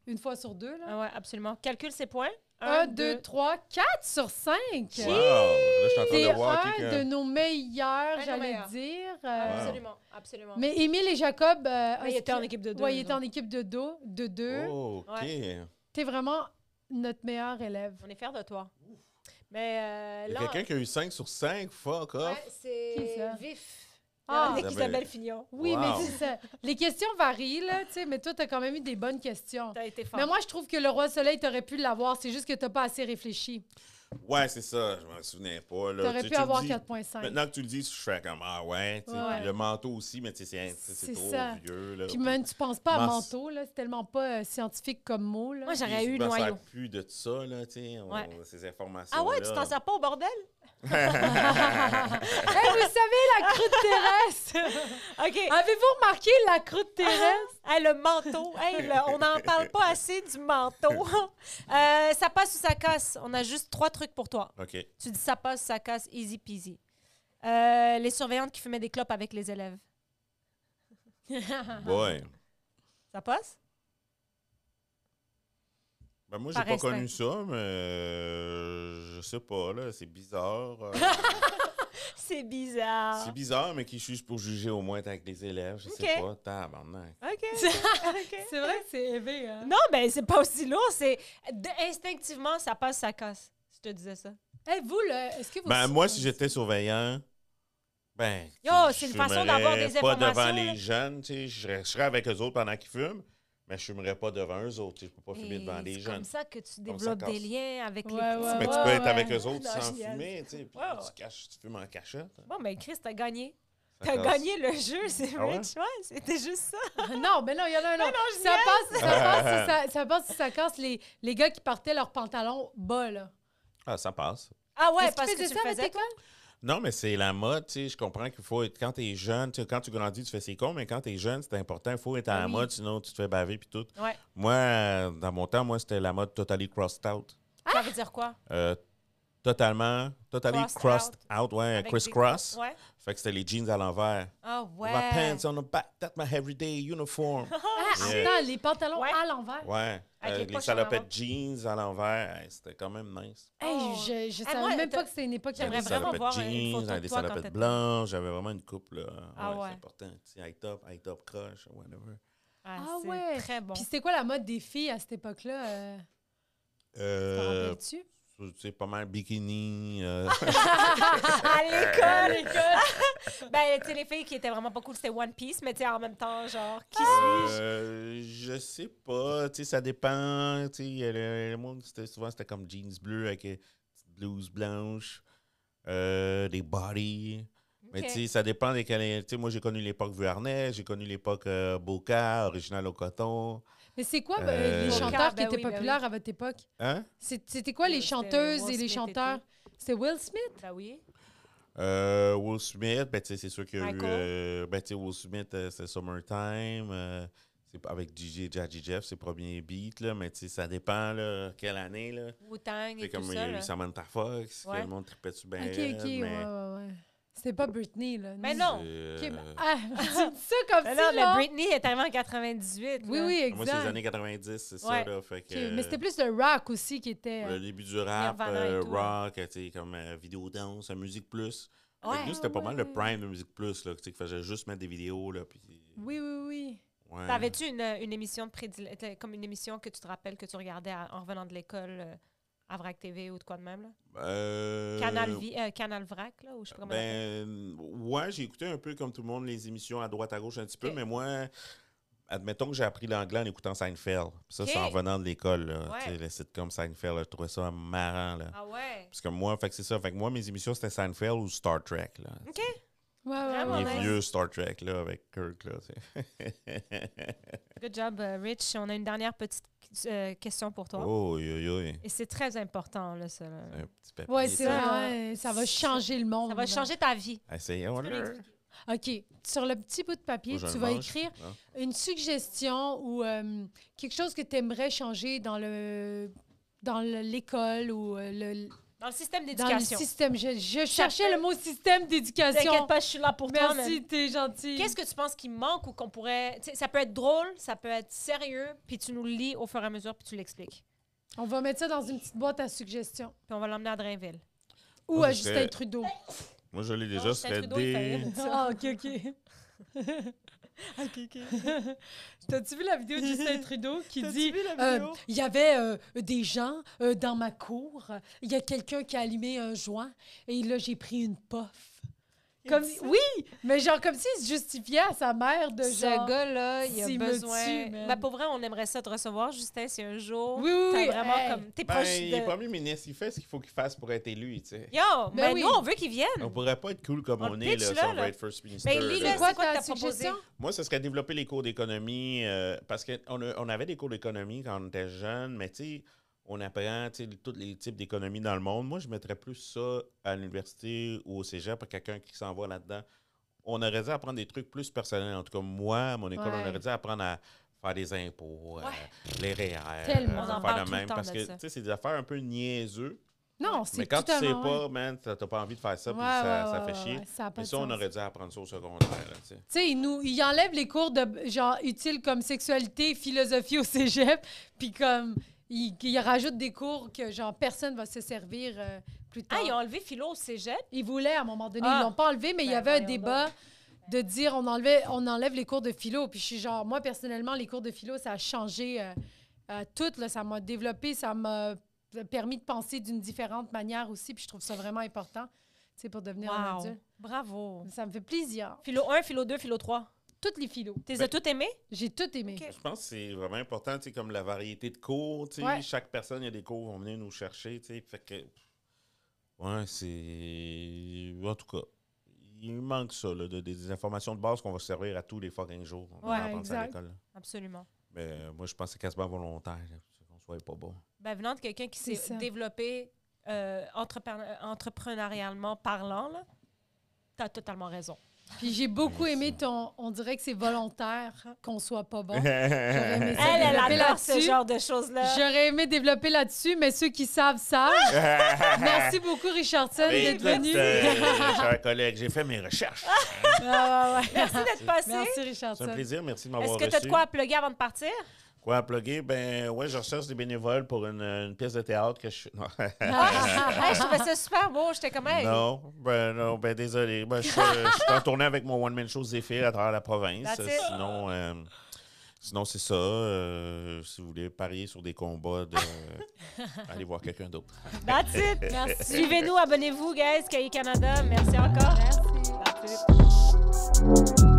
une fois sur deux, là. Ah ouais, absolument. Calcule ses points. 1, 2, 3, 4 sur 5. Wow! Là, je suis en train C'est de voir un qui de nos meilleurs, Un de nos j'allais meilleurs. dire. Absolument, absolument. Mais Émile et Jacob... Mais il était en équipe de deux. Oui, il eux était en autres. équipe de deux. Oh, OK. T'es vraiment notre meilleur élève. On est fiers de toi. Mais Il y là... a quelqu'un qui a eu 5 sur 5, fuck off. Ouais, c'est Qui ça? Vif. Ah. Avec Isabelle Fignon. Oui, Wow. mais c'est ça. Les questions varient, là, tu sais, mais toi, t'as quand même eu des bonnes questions. T'as été fort. Mais moi, je trouve que le Roi Soleil, t'aurais pu l'avoir. C'est juste que t'as pas assez réfléchi. Ouais, c'est ça, je m'en souvenais pas. Là. T'aurais Tu pu le avoir dis- 4,5. Maintenant que tu le dis, je fais comme, ah ouais, tu sais, Ouais. puis le manteau aussi, mais tu sais, c'est C'est trop ça. vieux. Là. Puis même, tu penses pas à Mince. manteau, là. C'est tellement pas scientifique comme mot, là. Moi, j'aurais eu Je me noyau. sers plus de ça, là, tu sais, Ouais. ces informations. Ah ouais, tu t'en sers pas au bordel? Hey, vous savez, la croûte terrestre! OK. Avez-vous remarqué la croûte terrestre? Hey, le manteau. Hey, on n'en parle pas assez du manteau. Ça passe ou ça casse? On a juste 3 trucs pour toi. OK. Tu dis ça passe, ça casse, easy peasy. Les surveillantes qui fumaient des clopes avec les élèves. Ouais. Ça passe? Ben moi, j'ai Par pas instinct. connu ça, mais je sais pas, là, c'est bizarre. C'est bizarre. C'est bizarre, mais qui suis-je pour juger au moins avec les élèves? Je sais Ok. pas. Tabarnak. OK. OK. C'est vrai que c'est élevé, hein? Non, mais c'est pas aussi lourd. C'est instinctivement, ça passe, ça casse. Je te disais ça. Hey, vous, là, est-ce que vous... Ben, moi, si j'étais surveillant, ben. Yo, tu sais, c'est une je façon d'avoir fumerais des pas devant informations, les là. jeunes, tu sais. Je serais avec eux autres pendant qu'ils fument, mais je fumerais pas devant eux autres. Tu sais, je peux pas fumer devant les C'est jeunes. comme ça que tu Comme développes ça des casse. liens avec les Ouais, petits. ouais, Mais tu ouais, peux être ouais. avec eux autres Non, sans génial. fumer, tu sais. Puis Ouais, ouais. tu fumes en cachette. Bon, mais Chris, t'as gagné. Ça T'as casse. gagné le jeu, c'est Ah ouais? Rich. Ouais, c'était juste ça. Non, mais non, il y en a un autre. je Ça passe si ça casse les gars qui portaient leurs pantalons bas, là. Ah, ça passe. Ah ouais, Est-ce parce tu que faisais tu ça le avec faisais. l'école? Non, mais c'est la mode, tu sais. Je comprends qu'il faut être. Quand t'es jeune, tu sais, quand tu grandis, tu fais c'est con, mais quand t'es jeune, c'est important. Il faut être à la oui. mode, sinon tu te fais baver puis tout. Ouais. Moi, dans mon temps, c'était la mode totally crossed out. Ça veut dire quoi? Totally Crossed crossed out, ouais, Avec criss-cross. des- Ouais. Fait que c'était les jeans à l'envers. Ah ouais. My pants on the back, that's my everyday uniform. Ah, Yeah. attends, les pantalons Ouais. à l'envers. Ouais, Avec les les poches en salopettes avant. jeans à l'envers, hey, c'était quand même nice. Hey, Oh. je savais moi, même t'as- pas que c'était une époque. J'aimerais Des comme ça. vraiment salopettes voir une jeans, photo de des toi quand salopettes t'étais- blanches, j'avais vraiment une coupe, là. Ah ouais. C'est important. Tu sais, high top, croche, whatever. Ah, Ah c'est ouais. très bon. Puis c'était quoi la mode des filles à cette époque-là? T'en rappelles-tu? C'est pas mal bikini. À l'école! Ben, tu sais, les filles qui étaient vraiment pas cool, c'était One Piece, mais tu sais, en même temps, genre, qui suis-je? Je sais pas, tu sais, ça dépend. Tu sais, le monde, souvent, c'était comme jeans bleus avec une petite blouse blanche, des body. Mais Ok. tu sais, ça dépend desquels. Tu sais, moi, j'ai connu l'époque Vuarnet, j'ai connu l'époque Boca, original au coton. Mais c'est quoi Euh, les Boca, chanteurs qui ben étaient oui, ben populaires à votre époque? Hein? C'était quoi les C'était chanteuses Will et les Smith et chanteurs? C'était Will Smith? Ben oui. Will Smith, ben, tu sais, c'est sûr qu'il y a eu. Michael. Ben, tu sais, Will Smith, c'est Summertime. C'est avec DJ Jazzy Jeff, ses premiers beats, là. Mais tu sais, ça dépend, là, quelle année, là. Wu-Tang C'est et comme tout il y a ça, eu là. Samantha Fox, Ouais. que le monde tripait dessus bien. OK, OK, ouais. C'était pas Britney, là. Mais non. OK, mais- ah, tu dis ça comme Mais ça, non, mais là. Britney est arrivée en 98. Oui, là. oui, exact. Moi, c'est les années 90, c'est ça, Ouais. là. Fait OK, que, mais c'était plus le rock aussi qui était... le début du rap, Nirvana et tout, rock, tu sais, comme vidéo danse, musique plus. Fait que nous, c'était pas mal le prime de Musique Plus, là, tu sais, qu'il fallait juste mettre des vidéos, là, puis... Oui. Ouais. T'avais-tu une émission de comme une émission que tu te rappelles que tu regardais en revenant de l'école à Vrac TV ou de quoi de même, là? Canal Vrac, là, ou je sais pas comment ouais, j'ai écouté un peu, comme tout le monde, les émissions à droite, à gauche, un petit peu, Ok. mais moi... Admettons que j'ai appris l'anglais en écoutant Seinfeld. Puis ça, Ok. c'est en revenant de l'école. Là. Ouais. Tu sais, le sitcom Seinfeld, là, je trouvais ça marrant. Là. Ah ouais? Parce que moi, fait que c'est ça. Fait que moi, mes émissions, c'était Seinfeld ou Star Trek. Là. OK. Ouais. Les nice. vieux Star Trek là, avec Kirk. Là, tu sais. Good job, Rich. On a une dernière petite question pour toi. Oh, oui. Et c'est très important, là, ça. Là. Un petit papier. Ouais, c'est ça. vrai. Ça va changer le monde. Ça va changer ta vie. Essayons-le. OK. Sur le petit bout de papier, Moi, je tu le vas mange. écrire Non. une suggestion ou quelque chose que tu aimerais changer dans l'école ou Dans le système dans le d'éducation. système. Je cherchais le mot système d'éducation. T'inquiète pas, je suis là pour toi. Merci, t'es gentil. Qu'est-ce que tu penses qui manque ou qu'on pourrait... Tu sais, ça peut être drôle, ça peut être sérieux, puis tu nous le lis au fur et à mesure, puis tu l'expliques. On va mettre ça dans une petite boîte à suggestions. Puis on va l'emmener à Drainville. Ou Moi, à je Justin serais- Trudeau. Moi, je l'ai déjà. Non, Ce Justin serait Trudeau, il fait des... rien. Ah, OK. T'as-tu vu la vidéo de Justin Trudeau qui dit il y avait des gens dans ma cour, il y a quelqu'un qui a allumé un joint et là j'ai pris une puff. Comme oui, mais genre comme s'il se justifiait à sa mère de Ce genre gars-là, il a s'il me besoin... tue, man. Ben, pour vrai, on aimerait ça te recevoir, Justin, si un jour... Oui, oui, t'as vraiment hey. comme... T'es Ben, proche il est de... premier ministre. Il fait ce qu'il faut qu'il fasse pour être élu, tu sais. Yo, Ben mais oui. nous, on veut qu'il vienne. On pourrait pas être cool comme On on le est, pitch, là, là, si on là. veut être first minister. Ben, lis-le, là. C'est quoi c'est quoi que ta t'as proposé? suggestion? Moi, ce serait développer les cours d'économie, parce qu'on avait des cours d'économie quand on était jeune, mais tu sais, on apprend tous les types d'économie dans le monde. Moi, je mettrais plus ça à l'université ou au cégep pour quelqu'un qui s'en va là-dedans. On aurait dû apprendre des trucs plus personnels. En tout cas, moi, à mon école, Ouais. on aurait dû apprendre à faire des impôts, les REER, Tellement. On en affaires parle de tout le même. temps Parce de que, ça. tu sais, c'est des affaires un peu niaiseux. Non, c'est Mais quand tu sais totalement, pas, man, t'as pas envie de faire ça, puis Ouais, ça ouais, fait chier. ouais, ça a pas Mais de ça, on sens. aurait dû apprendre ça au secondaire, là, tu sais. Tu sais, il enlève les cours de genre utiles comme sexualité, philosophie au cégep, puis comme il rajoute des cours que genre personne va se servir plus tard. Ah, ils ont enlevé philo au cégep? Ils voulaient à un moment donné, Ah. ils l'ont pas enlevé, mais il y Ben, avait un voyons débat de dire on enlève les cours de philo. Puis je suis genre, moi personnellement, les cours de philo, ça a changé tout, là, ça m'a développé, ça m'a permis de penser d'une différente manière aussi, puis je trouve ça vraiment important, tu sais, pour devenir un Wow. adulte. Bravo. Ça me fait plaisir. Philo 1, philo 2, philo 3. Toutes les philos. T'es Ben- as toutes aimées? J'ai tout aimé. Ok. Je pense que c'est vraiment important, tu sais, comme la variété de cours, tu sais. Ouais. Chaque personne, il y a des cours qui vont venir nous chercher, tu sais. Fait que, ouais, c'est... En tout cas, il manque ça, là, des informations de base qu'on va se servir à tous les fucking jours. On va Ouais, apprendre ça à exact. l'école. Là. Absolument. Mais moi, je pense que c'est quasiment volontaire, là, qu'on soit pas bon. Ben, venant de quelqu'un qui C'est s'est ça. développé entrepreneurialement parlant, là, t'as totalement raison. Puis j'ai beaucoup aimé on dirait que c'est volontaire qu'on soit pas bon. aimé Elle, ça. elle développer adore ce là-dessus. genre de choses-là. J'aurais aimé développer là-dessus, mais ceux qui savent, savent. Merci beaucoup, Richardson, Mais d'être écoute, venu. chers collègues, j'ai fait mes recherches. Merci d'être passé. Merci, C'est Richardson. un plaisir, merci de Est-ce m'avoir que tu as reçu. de quoi à plugger avant de partir? Quoi à plugger? Ben, ouais, je recherche des bénévoles pour une pièce de théâtre que je... Non. Hey, je trouvais ça super beau. J'étais comme, hey, Non, ben désolé. Ben, je suis en tournée avec mon one-man show Zéphyr à travers la province. That's it. Sinon c'est ça. Si vous voulez parier sur des combats, allez voir quelqu'un d'autre. that's it. Merci. Suivez-nous, abonnez-vous, guys, Cahiers Canada. Merci encore. Merci. That's it.